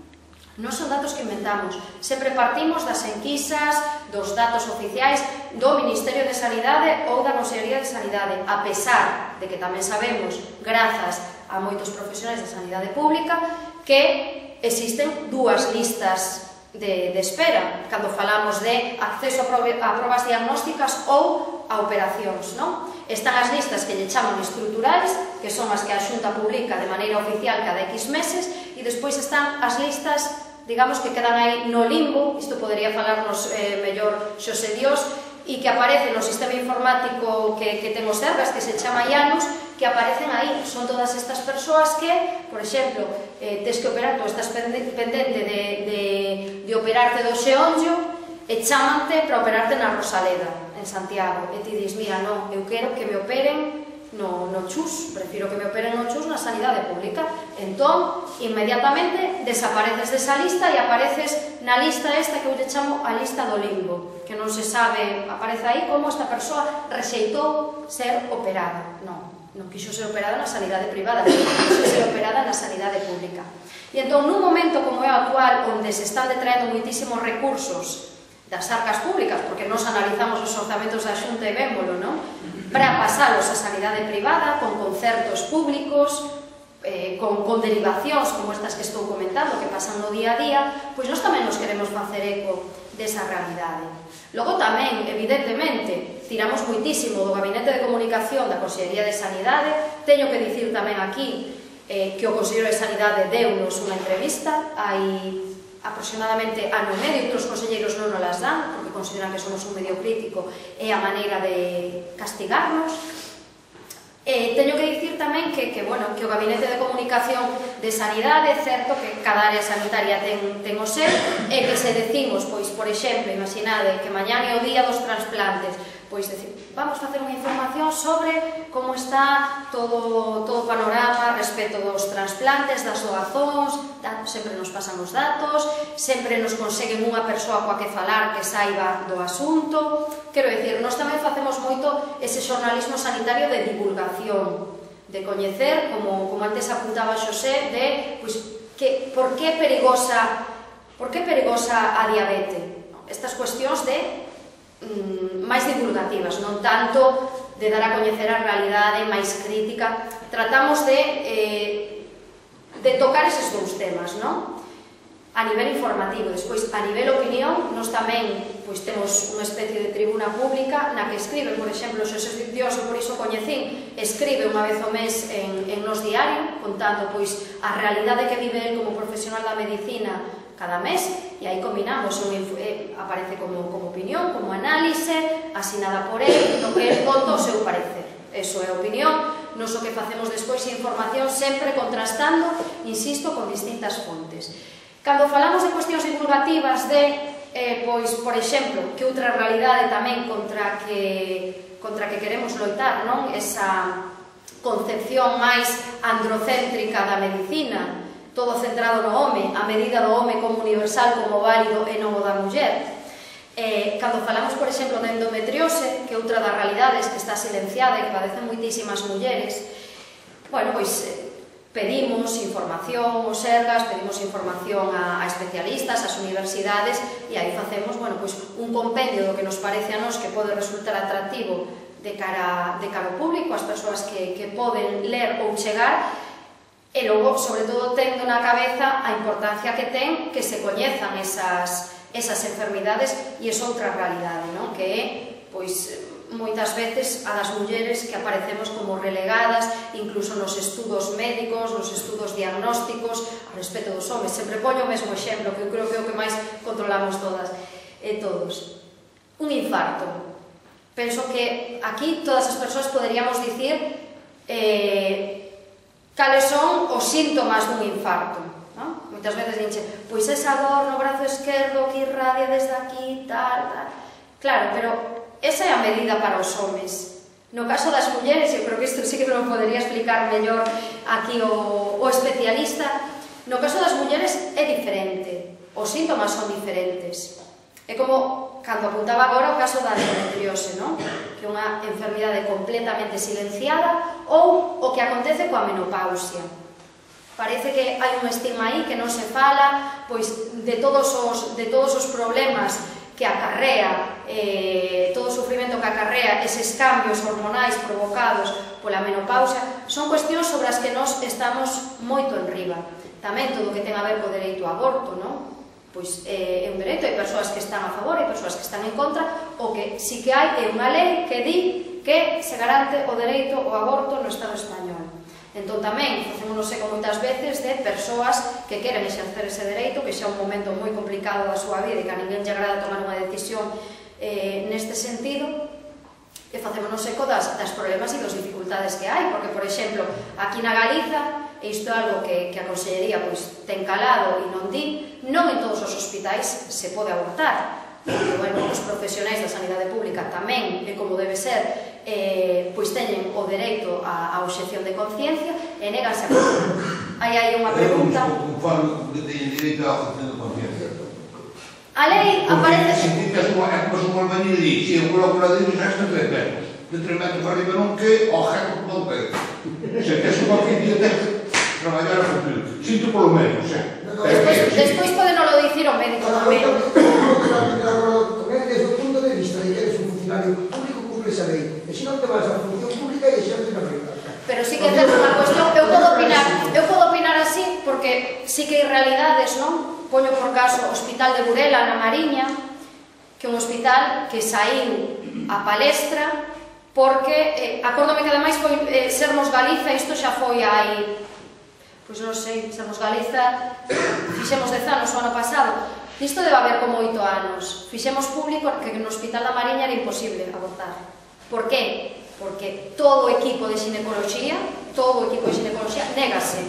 Non son datos que inventamos, sempre partimos das enquisas, dos datos oficiais do Ministerio de Sanidade ou da Consellería de Sanidade, a pesar de que tamén sabemos, grazas a moitos profesionais da sanidade pública, que existen dúas listas de espera, cando falamos de acceso a probas diagnósticas ou a operacións, non? Están as listas que lle chaman estruturais, que son as que a Xunta publica de maneira oficial cada X meses, e despois están as listas, digamos, que quedan aí no limbo, isto podería falarnos mellor Xosé Dios, e que aparece no sistema informático que temos Sergas, que se chama IANUS, que aparecen aí. Son todas estas persoas que, por exemplo, tes que operar, tú estás pendente de operarte do xeonllo, e chamante para operarte na Rosaleda, en Santiago, e ti dis, mira, non, eu quero que me operen no CHUS, prefiro que me operen no CHUS na sanidade pública. Entón, inmediatamente desapareces desa lista e apareces na lista esta que eu lle chamo a lista do limbo, que non se sabe, aparece aí como esta persoa rexeitou ser operada. Non, non quixo ser operada na sanidade privada, quixo ser operada na sanidade pública. E entón, nun momento como é o actual, onde se están detraendo moitísimos recursos das arcas públicas, porque nos analizamos os orzamentos da Xunta e vémolo, non? Para pasalos a sanidade privada, con concertos públicos, con derivacións como estas que estou comentando, que pasan no día a día, pois nós tamén nos queremos facer eco desa realidade. Logo tamén, evidentemente, tiramos moitísimo do Gabinete de Comunicación da Consellería de Sanidade. Teño que dicir tamén aquí que o Conselleiro de Sanidade deu-nos unha entrevista hai aproximadamente ano e medio, e outros conselleiros non nos las dan, porque consideran que somos un medio crítico e a maneira de castigarnos. Teño que dicir tamén que o Gabinete de Comunicación de Sanidade, certo que cada área sanitaria ten o seu, e que se decimos, pois, por exemplo, imaginade que mañá é o día dos trasplantes, pois vamos facer unha información sobre como está todo o panorama respecto dos trasplantes, das doazóns, sempre nos pasan os datos, sempre nos conseguen unha persoa coa que falar que saiba do asunto. Quero dicir, nós tamén facemos moito ese xornalismo sanitario de divulgación, de coñecer, como antes apuntaba Xosé, de por que é perigosa a diabetes. Estas cuestións de máis divulgativas, non tanto de dar a coñecer a realidade máis crítica. Tratamos de tocar eses dous temas, non? A nivel informativo. Despois, a nivel opinión, nós tamén temos unha especie de tribuna pública na que escribe, por exemplo, Xosé Dioso, por iso coñecín, escribe unha vez ao mes en Nos Diario, contando a realidade que vive el como profesional da medicina cada mes, e aí combinamos, aparece como opinión, como análise, asinada por él, no que él conta o seu parecer. Eso é opinión. Nos o que facemos despois é información, sempre contrastando, insisto, con distintas fontes. Cando falamos de cuestións divulgativas por exemplo, que outra realidade tamén contra que queremos loitar, non? Esa concepción máis androcéntrica da medicina, todo centrado no home, a medida do home como universal, como válido e non o da muller. Cando falamos, por exemplo, da endometriose, que é outra das realidades que está silenciada e que padecen moitísimas mulleres, pedimos información aos sergas, pedimos información a especialistas, ás universidades, e aí facemos un compendio do que nos parece a nós que pode resultar atractivo de cara ao público, as persoas que poden ler ou chegar. E logo, sobre todo, tendo na cabeza a importancia que ten que se coñezan esas enfermidades, e esa outra realidade, que é, moitas veces a das mulleres que aparecemos como relegadas, incluso nos estudos médicos, nos estudos diagnósticos, a respecto dos homes. Sempre poño o mesmo exemplo, que eu creo que é o que máis controlamos todas e todos. Un infarto. Penso que aquí todas as persoas poderíamos dicir cales son os síntomas dun infarto. Moitas veces dinche, pois esa dor no brazo esquerdo que irradia desde aquí, tal. Claro, pero esa é a medida para os homes. No caso das mulleres, eu creo que isto sí que non podería explicar mellor aquí o especialista, no caso das mulleres é diferente, os síntomas son diferentes. É como, cando apuntaba agora, o caso da endometriose, que é unha enfermidade completamente silenciada, ou o que acontece coa menopausia. Parece que hai un estigma aí que non se fala de todos os problemas que acarrea, todo o sufrimento que acarrea eses cambios hormonais provocados pola menopausia. Son cuestións sobre as que nós estamos moito enriba. Tamén todo o que ten a ver co dereito ao aborto, é un dereito, hai persoas que están a favor, hai persoas que están en contra. O que sí que hai é unha lei que di que se garante o dereito ao aborto no Estado español. Entón tamén facémonos eco moitas veces de persoas que queren exercer ese dereito, que xa é un momento moi complicado da súa vida e que a ninguén lle agrada tomar unha decisión neste sentido, e facémonos eco das problemas e das dificultades que hai, porque, por exemplo, aquí na Galiza, e isto é algo que a Consellería ten calado e non di, non en todos os hospitais se pode abortar, porque os profesionais da sanidade pública tamén, e como debe ser, teñen o dereito á obxección de conciencia e neganse a abortar. Aí hai unha pregunta. Como que teñen dereito á obxección de conciencia? A lei aparece... É como se un albañil di, si eu coloco la denuncia, xa está 3 pesos. de 3 metros para arriba non que ao jeito como do peito. Se tes un oficio, tens que traballar a futuro. Sinto polo menos, Despois podenolo dicir o médico tamén. Tamén desde o punto de vista de que eres un funcionario público, cumples a lei. E se non te vas a función pública e exerces na privada. Pero sí que é certo unha cuestión, eu podo opinar así, porque sí que hai realidades, non? Poño por caso o Hospital de Burela, na Mariña, que é un hospital que saiu a palestra, porque, acórdome que ademais foi Sermos Galiza, isto xa foi hai, pois non sei, Sermos Galiza, fixemos 10 anos o ano pasado, isto debe haber como 8 anos, fixemos público que no Hospital da Mariña era imposible abortar. Por que? Porque todo o equipo de xinecoloxía négase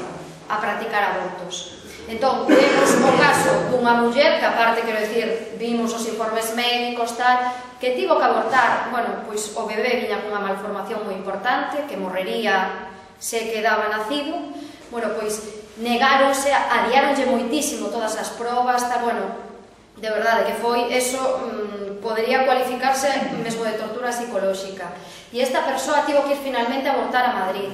a practicar abortos. Entón, vemos o caso dunha muller que, aparte, quero dicir, vimos os informes médicos, tal, que tivo que abortar, bueno, pois o bebé viña cunha malformación moi importante, que morrería se quedaba nacido, bueno, pois negáronse, adiáronlle moitísimo todas as probas, tal, bueno, de verdade, que foi, eso podería cualificarse mesmo de tortura psicolóxica. E esta persoa tivo que ir finalmente a abortar a Madrid,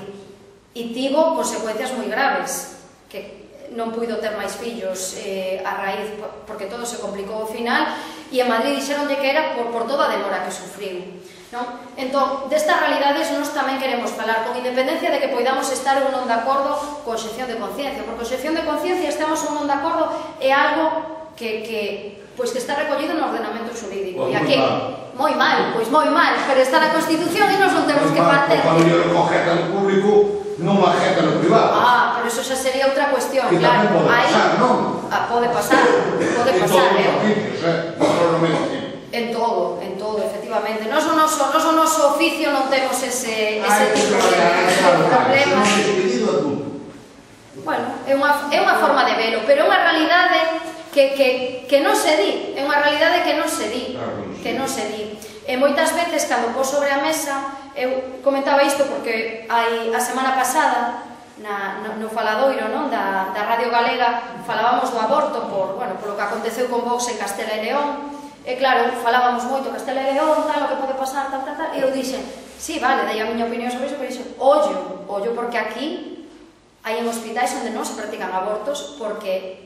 e tivo consecuencias moi graves, que non puido ter máis fillos a raíz, porque todo se complicou ao final, e en Madrid dixeronlle que era por toda a demora que sufriu. Entón, destas realidades nós tamén queremos falar, con independencia de que poidamos estar ou non de acordo con obxección de conciencia, porque obxección de conciencia, estamos ou non de acordo, é algo que está recollido no ordenamento xurídico. E aquí, moi mal, pero está na Constitución e nós non temos que partir. Cando yo lo cojeta no público, non o ajeta no privado. Pero eso xa sería outra cuestión, que claro. Que tamén pode pasar, non? Pode pasar, En todos os oficios, non me imagino. En todo, efectivamente. Nós o noso oficio non temos ese tipo de problemas. Bueno, é unha forma de velo, pero é unha realidade que non se di, é unha realidade que non se di, E moitas veces, cando pos sobre a mesa, eu comentaba isto porque a semana pasada, no faladoiro da Radio Galega, falábamos do aborto polo que aconteceu con Vox en Castela e León, e claro, falábamos moito Castela e León, tal, o que pode pasar, tal, e eu dixen, sí, vale, dai a miña opinión sobre iso, pero dixen, ollo, porque aquí hai en hospitais onde non se practican abortos porque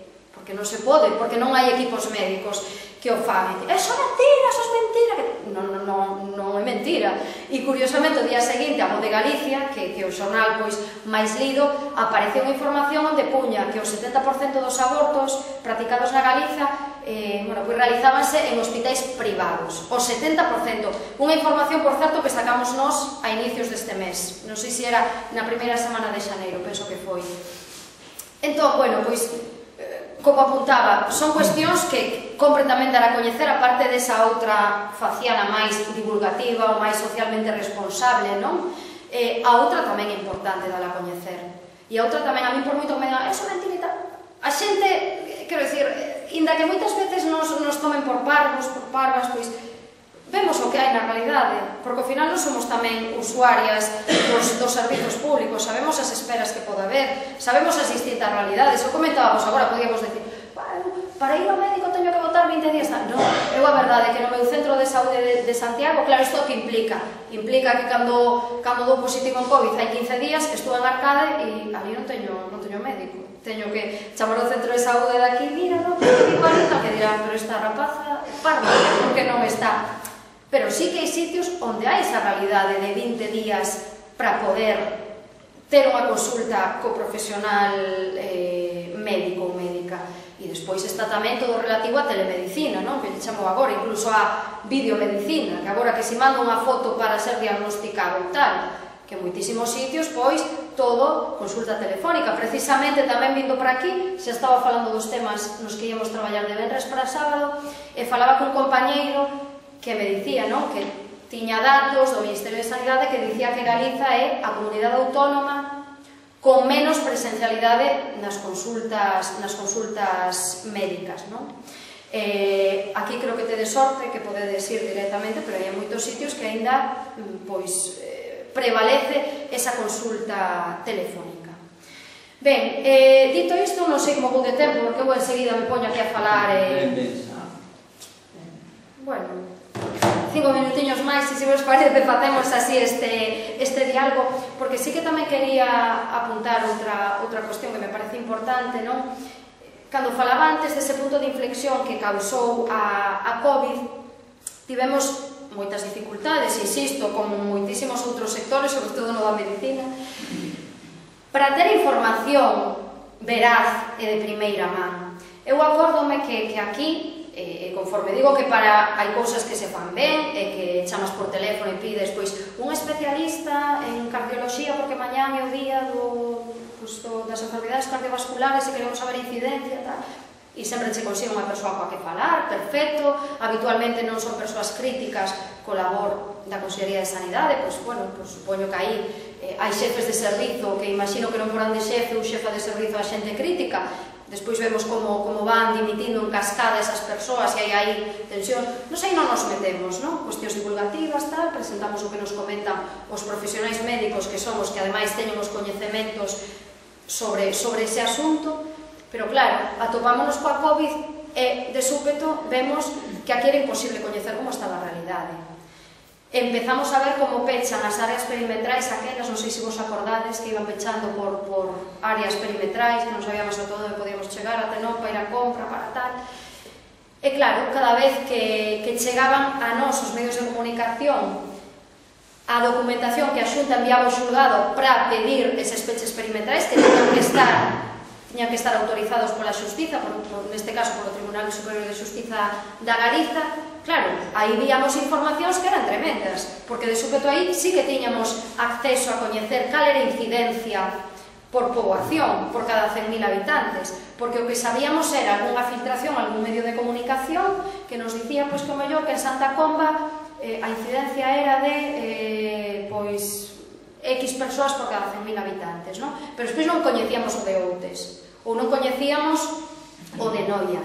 non se pode, porque non hai equipos médicos que o fan. Eso é mentira, eso é mentira. Non é mentira. E curiosamente, o día seguinte, a Voz de Galicia, que o xornal máis lido, apareceu unha información onde puña que o 70% dos abortos practicados na Galiza realizábanse en hospitais privados. O 70%. Unha información, por certo, que sacamos nós a inicios deste mes. Non sei se era na primeira semana de xaneiro, penso que foi. Entón, como apuntaba, son cuestións que compren tamén dar a coñecer, a parte desa outra faciana máis divulgativa ou máis socialmente responsable, non? A outra tamén é importante dar a coñecer. E a outra tamén, a mí por moito que me diga, eso é mentira e tal. A xente, quero dicir, inda que moitas veces nos tomen por parvos, por parvas, pois vemos o que hai na realidade, porque ao final non somos tamén usuarias dos servizos públicos, sabemos as esperas que pode haber, sabemos as distintas realidades. O comentábamos agora, podíamos decir, para ir ao médico teño que botar 20 días. Non, é a verdade que no meu centro de saúde de Santiago, claro, isto que implica que cando dou positivo en COVID hai 15 días, estou en Arcade e ali non teño médico. Teño que chamar ao centro de saúde de aquí, mira, non, que dirán, pero esta rapaza parva, porque non está. Pero sí que hai sitios onde hai esa realidade de 20 días para poder ter unha consulta co profesional médico ou médica. E despois está tamén todo relativo a telemedicina, non? Que lle chamo agora, incluso a videomedicina, que agora que se manda unha foto para ser diagnosticado ou tal, que en moitísimos sitios, pois, todo consulta telefónica. Precisamente tamén vindo para aquí, xa estaba falando dos temas nos que íamos traballar de venres para sábado, e falaba cun compañeiro que me dicía, non, que tiña datos do Ministerio de Sanidade que dicía que Galiza é a comunidade autónoma con menos presencialidade nas consultas médicas, non? Aquí creo que tedes sorte, que podedes ir directamente, pero hai moitos sitios que aínda prevalece esa consulta telefónica. Ben, dito isto, non sei como vou de tempo, porque eu enseguida me poño aquí a falar. Bueno, 5 minutiños máis, e se vos parece facemos así este diálogo, porque sí que tamén quería apuntar outra cuestión que me parece importante, non? Cando falaba antes dese punto de inflexión que causou a COVID, tivemos moitas dificultades, insisto, como moitísimos outros sectores, sobre todo no da medicina, para ter información veraz e de primeira man. Eu acórdome que aquí, conforme digo que hai cousas que se fan ben, e que chamas por teléfono e pides un especialista en cardioloxía porque mañán é o día das enfermedades cardiovasculares e queremos saber a incidencia, tal, e sempre che consigue unha persoa coa que falar, perfecto, habitualmente non son persoas críticas co labor da Consellería de Sanidade, pois, bueno, supoño que aí hai xefes de servizo que imagino que non porán de xefe ou xefa de servizo a xente crítica, despois vemos como van dimitindo en cascada esas persoas e hai aí tensión, non sei, non nos metemos, non? Cuestións divulgativas, tal, presentamos o que nos comentan os profesionais médicos que somos, que ademais teñen os coñecementos sobre ese asunto, pero claro, atopámonos coa COVID e de súpeto vemos que aquí era imposible coñecer como estaba a realidade. Empezamos a ver como pechan as áreas perimetrais aquelas, non sei se vos acordades, que iban pechando por áreas perimetrais, que non sabíamos a todo onde podíamos chegar, até non para ir a compra, para tal. E claro, cada vez que chegaban a nós os medios de comunicación a documentación que a Xunta enviaba ao xulgado para pedir eses peches perimetrais que teñan que estar autorizados pola Xustiza, neste caso polo Tribunal Superior de Xustiza da Galiza, claro, aí víamos informacións que eran tremendas, porque de súpeto aí sí que tiñamos acceso a coñecer cal era a incidencia por poboación, por cada 100.000 habitantes, porque o que sabíamos era algunha filtración, algún medio de comunicación que nos dicía, pois, que o mellor que en Santa Comba a incidencia era de, X persoas por cada 100.000 habitantes, non? Pero despois non coñecíamos o de Outes, ou non coñecíamos o de Noia,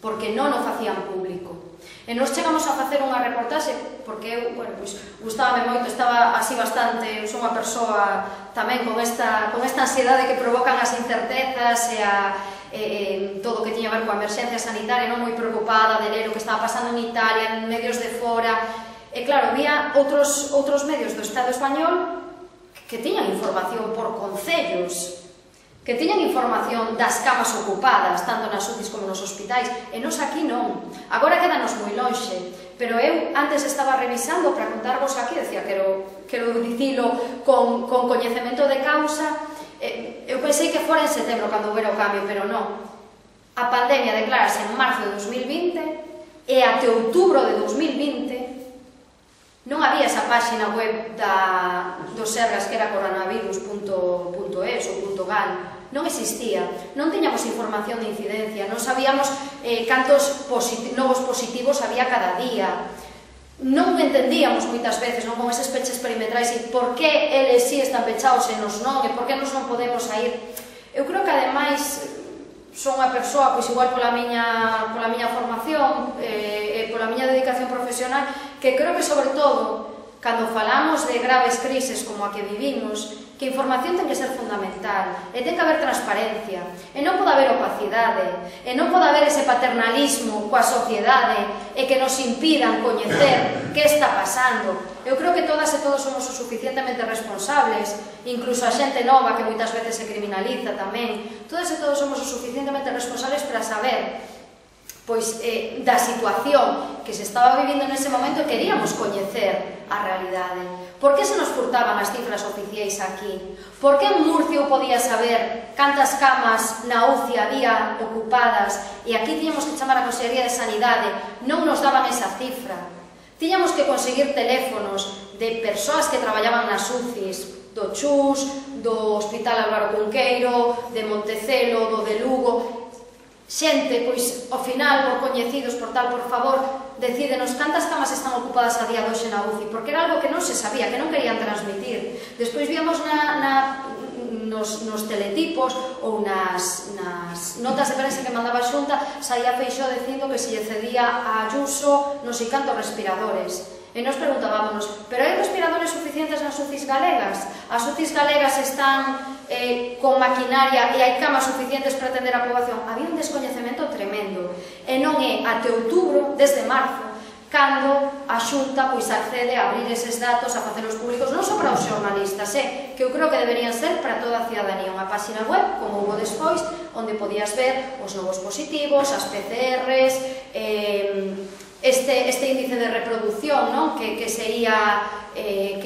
porque non o facían público. E nos chegamos a facer unha reportaxe, porque eu, gustábame moito, estaba así bastante, son unha persoa tamén con esta ansiedade que provocan as incertezas e todo o que tiña a ver coa emerxencia sanitaria, non moi preocupada de ler o que estaba pasando en Italia, en medios de fora, e claro, había outros medios do Estado español que tiñan información por concellos, que tiñan información das camas ocupadas, tanto nas UCIs como nos hospitais, e nos aquí non. Agora quedanos moi lonxe, pero eu antes estaba revisando para contarvos aquí, decía, quero dicilo con coñecemento de causa, eu pensei que fora en setembro cando houbera o cambio, pero non. A pandemia declarase en marzo de 2020 e até outubro de 2020 non había esa páxina web do Sergas que era coronavirus.es ou .gal, non existía, non tiñamos información de incidencia, non sabíamos cantos novos positivos había cada día, non entendíamos moitas veces con eses peches perimetrais e por que eles sí están pechados e nos non, e por que nos non podemos sair. Eu creo que ademais son unha persoa, pois igual pola miña formación e pola miña dedicación profesional, que creo que sobre todo cando falamos de graves crises como a que vivimos, que a información ten que ser fundamental, e ten que haber transparencia, e non pode haber opacidade, e non pode haber ese paternalismo coa sociedade e que nos impidan coñecer que está pasando. Eu creo que todas e todos somos o suficientemente responsables, incluso a xente nova que moitas veces se criminaliza tamén, todas e todos somos o suficientemente responsables para saber da situación que se estaba vivindo nese momento e queríamos coñecer a realidade. Por que se nos furtaban as cifras oficiais aquí? Por que en Murcia eu podía saber cantas camas na UCI había ocupadas e aquí tiñamos que chamar a Consellería de Sanidade, non nos daban esa cifra? Tiñamos que conseguir teléfonos de persoas que traballaban nas UCIs, do Chus, do Hospital Álvaro Cunqueiro, de Montecelo, do de Lugo. Xente, pois, ao final, por coñecidos, por tal, por favor, decídenos cantas camas están ocupadas a día de hoxe na UCI, porque era algo que non se sabía, que non querían transmitir. Despois víamos nos teletipos ou nas notas de prensa que mandaba a Xunta, saía Feixóo dicindo que se lle cedía a Ayuso non sei cantos respiradores. E nos preguntábamos, pero hai respiradores suficientes nas UCIs galegas? As UCIs galegas están con maquinaria e hai camas suficientes para atender a poboación? Había un descoñecemento tremendo. E non é até outubro, desde marzo, cando a Xunta accede a abrir eses datos, a facelos públicos, non só para os xornalistas, que eu creo que deberían ser para toda a ciudadanía, unha página web, como houve despois, onde podías ver os novos positivos, as PCRs, este índice de reproducción que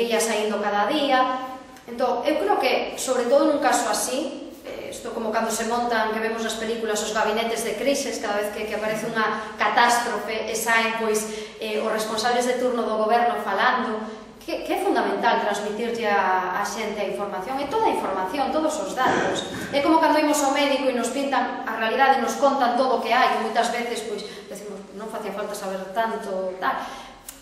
ia saindo cada día. Entón, eu creo que, sobre todo nun caso así, isto como cando se montan, que vemos nas películas, os gabinetes de crises, cada vez que aparece unha catástrofe e saen os responsables de turno do goberno falando, que é fundamental transmitirlle a xente a información, e toda a información, todos os datos. É como cando imos ao médico e nos pintan a realidade, nos contan todo o que hai, que moitas veces decimos, non facía falta saber tanto, tal.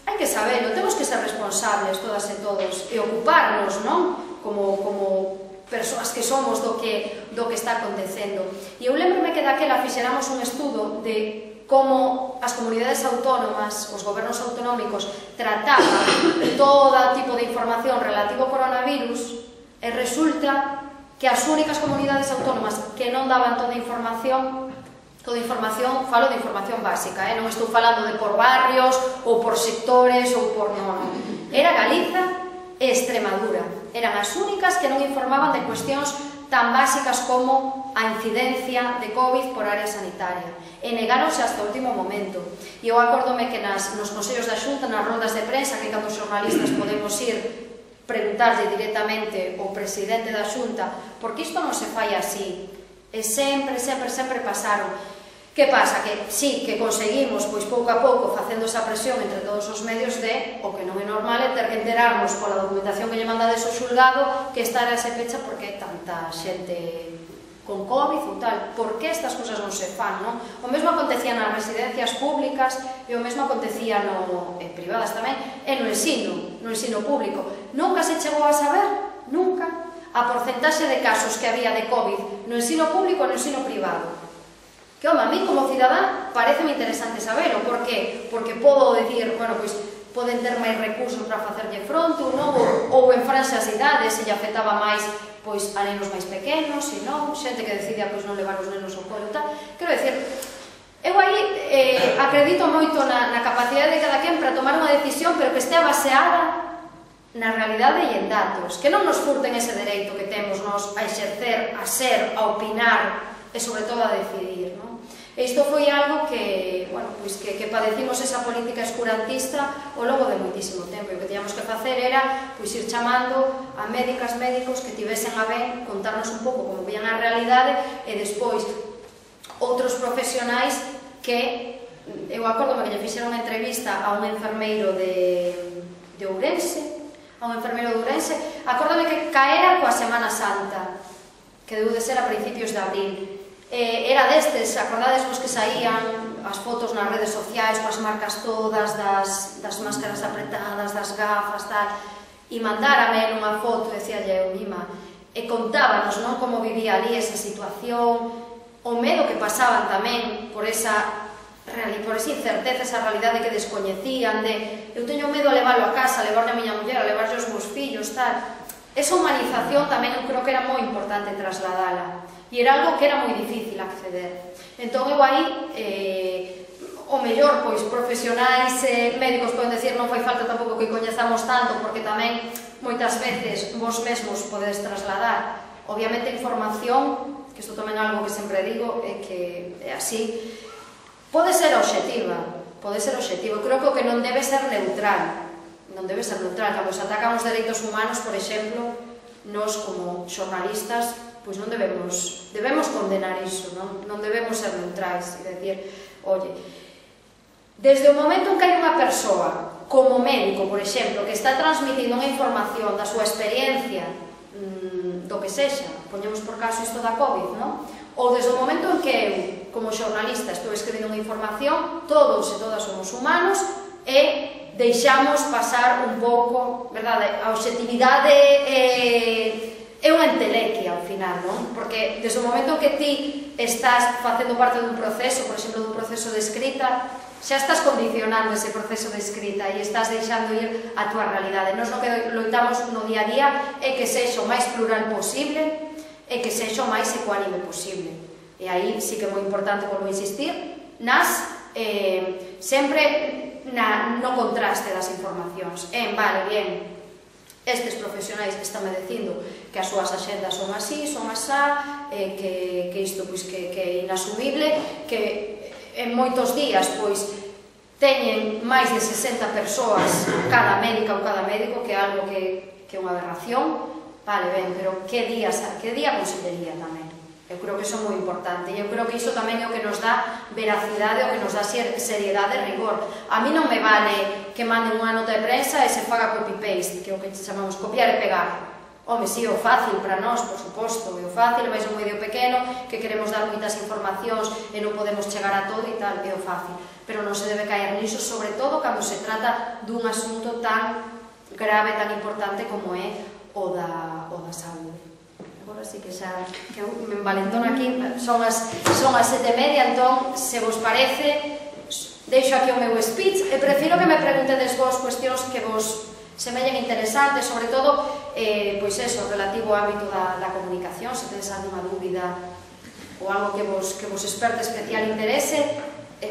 Hai que saberlo, temos que ser responsables todas e todos e ocuparnos, non? Como persoas que somos do que está acontecendo. E eu lembro-me que daquela fixeramos un estudo de como as comunidades autónomas, os gobernos autonómicos, trataban todo tipo de información relativo ao coronavirus, e resulta que as únicas comunidades autónomas que non daban toda a información, falo de información básica, non estou falando de por barrios, ou por sectores, ou por... non. Era Galiza e Extremadura. Eran as únicas que non informaban de cuestións tan básicas como a incidencia de COVID por área sanitaria. E negáronse hasta o último momento. E eu acórdome que nos consellos da Xunta, nas rondas de prensa, que cando os xornalistas podemos ir preguntarlle directamente ao presidente da Xunta, porque isto non se fai así. E sempre pasaron. Que pasa? Que sí, que conseguimos, pouco a pouco, facendo esa presión entre todos os medios de, o que non é normal é ter que enterarnos pola documentación que lle mandades ao xulgado que esta área se pecha porque tanta xente con COVID ou tal. Por que estas cousas non se fan, non? O mesmo acontecía nas residencias públicas e o mesmo acontecía en privadas tamén, e no ensino público. Nunca se chegou a saber, nunca, a porcentaxe de casos que había de COVID no ensino público e no ensino privado. Que, home, a mí como cidadán pareceme interesante saberlo. Por que? Porque podo decir, bueno, pois poden ter máis recursos para facerlle fronte ou non, ou en franxas de idade se lle afectaba máis pois a nenos máis pequenos, se non, xente que decidía pois non levar os nenos ao colo e tal. Quero decir, eu aí acredito moito na capacidade de cada quen para tomar unha decisión, pero que estea baseada na realidade e en datos, que non nos furten ese dereito que temos nos a exercer, a ser, a opinar e sobre todo a decidir, non? E isto foi algo que, bueno, pois que padecimos esa política escurantista ao longo de moitísimo tempo, e o que teníamos que facer era pois ir chamando a médicos que tivesen a ben contarnos un pouco como vían a realidade, e despois outros profesionais que eu acórdome que lle fixeron unha entrevista a un enfermeiro de Ourense, acórdame que caera coa Semana Santa, que deu de ser a principios de abril. Era destes, acordades vos que saían as fotos nas redes sociais coas marcas todas das máscaras apretadas, das gafas, tal, e mandárame nunha foto, decíalle eu mima, e contábanos como vivía ali esa situación, o medo que pasaban tamén por esa incerteza, esa realidade que descoñecían, de eu teño medo a leválo a casa, a levarle a miña muller, a levarlle os meus fillos, tal. Esa humanización tamén eu creo que era moi importante trasladala, e era algo que era moi difícil acceder. Entón eu aí, o mellor, pois profesionais médicos poden decir non fai falta tampouco que coñezamos tanto, porque tamén moitas veces vos mesmos podedes trasladar. Obviamente a información, que isto tamén é algo que sempre digo, é que é así, pode ser obxectiva, creo que o que non debe ser neutral. Cando se atacan os dereitos humanos, por exemplo, nós como xornalistas pois non debemos condenar iso, non debemos ser neutrais, e dicir, oye, desde o momento en que hai unha persoa como médico, por exemplo, que está transmitindo unha información da súa experiencia do que sexa, poñemos por caso isto da COVID, non? Ou desde o momento en que eu, como xornalista, estou escribindo unha información, todos e todas somos humanos, e deixamos pasar un pouco, verdade, a obxectividade é unha entelequia ao final, non? Porque desde o momento que ti estás facendo parte dun proceso, por exemplo, dun proceso de escrita, xa estás condicionando ese proceso de escrita e estás deixando ir a túa realidade. Nos no que loitamos no día a día é que sexa o máis plural posible e que sexa o máis ecuánime posible. E aí sí que é moi importante, volvo a insistir, sempre no contraste das informacións. Vale, bien, estes profesionais estame dicindo que as súas axendas son así, son asá, que isto pois que é inasumible, que en moitos días pois teñen máis de 60 persoas cada médica ou cada médico, que é algo que é unha aberración. Vale, ben, pero que día consellería tamén? Eu creo que iso é moi importante, e eu creo que iso tamén é o que nos dá veracidade, o que nos dá seriedade e rigor. A mí non me vale que manden unha nota de prensa e se faga copy-paste, que é o que chamamos copiar e pegar. Home, si, o fácil para nós, por suposto, o fácil, mas un medio pequeno, que queremos dar moitas informacións e non podemos chegar a todo e tal, é o fácil. Pero non se debe caer niso, sobre todo cando se trata dun asunto tan grave, tan importante como é o da saúde. Agora sí que xa que eu me envalentono aquí, son as 7:30, entón, se vos parece, deixo aquí o meu speech e prefiro que me preguntedes vos cuestións que vos semellen interesantes, sobre todo, pois eso, relativo ao ámbito da comunicación, se tedes alguna dúbida ou algo que vos esperte especial interese,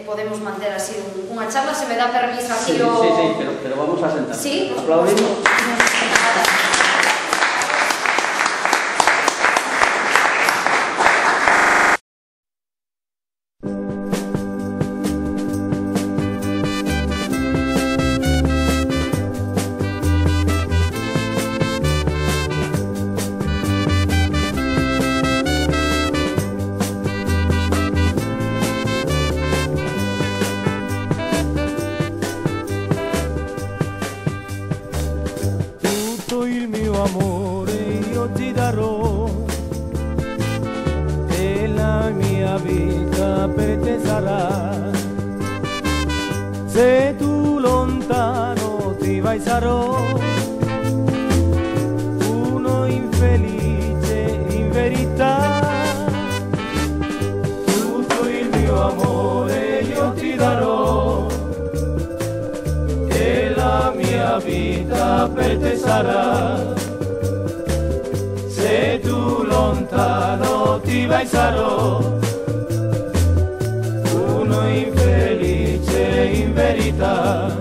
podemos manter así unha charla, se me dá permiso aquí o... Sí, pero vamos a sentar. Sí, aplaudimos. Se tu lontano ti vai sarò uno infelice in verità. Tutto il mio amore io ti darò e la mia vita per te sarà. Se tu lontano ti vai sarò uno infelice in verità.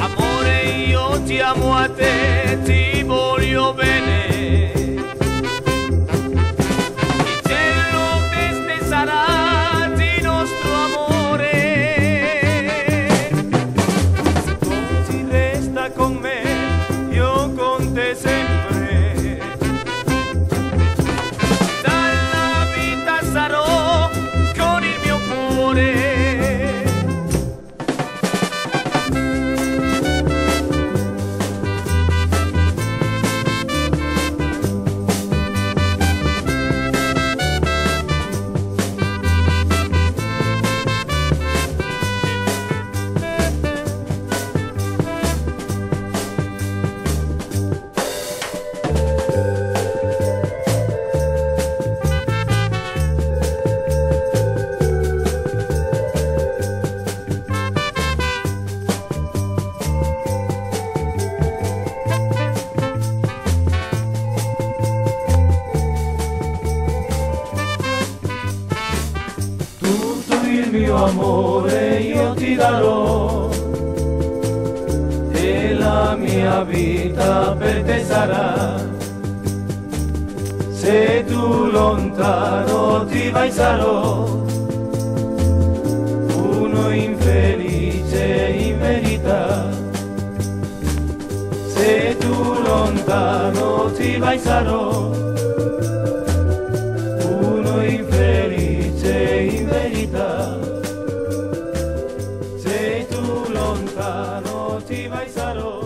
Amore, io ti amo a te, ti voglio bene. Il cielo festeggerà di nostro amore. Se tu ci resta con me, io con te sempre. Dalla vita sarò con il mio cuore. Il mio amore io ti darò e la mia vita per te sarà. Se tu lontano ti vai sarò uno infelice in verità. Se tu lontano ti vai sarò uno infelice in verità. Se tu lontano ti vai sarò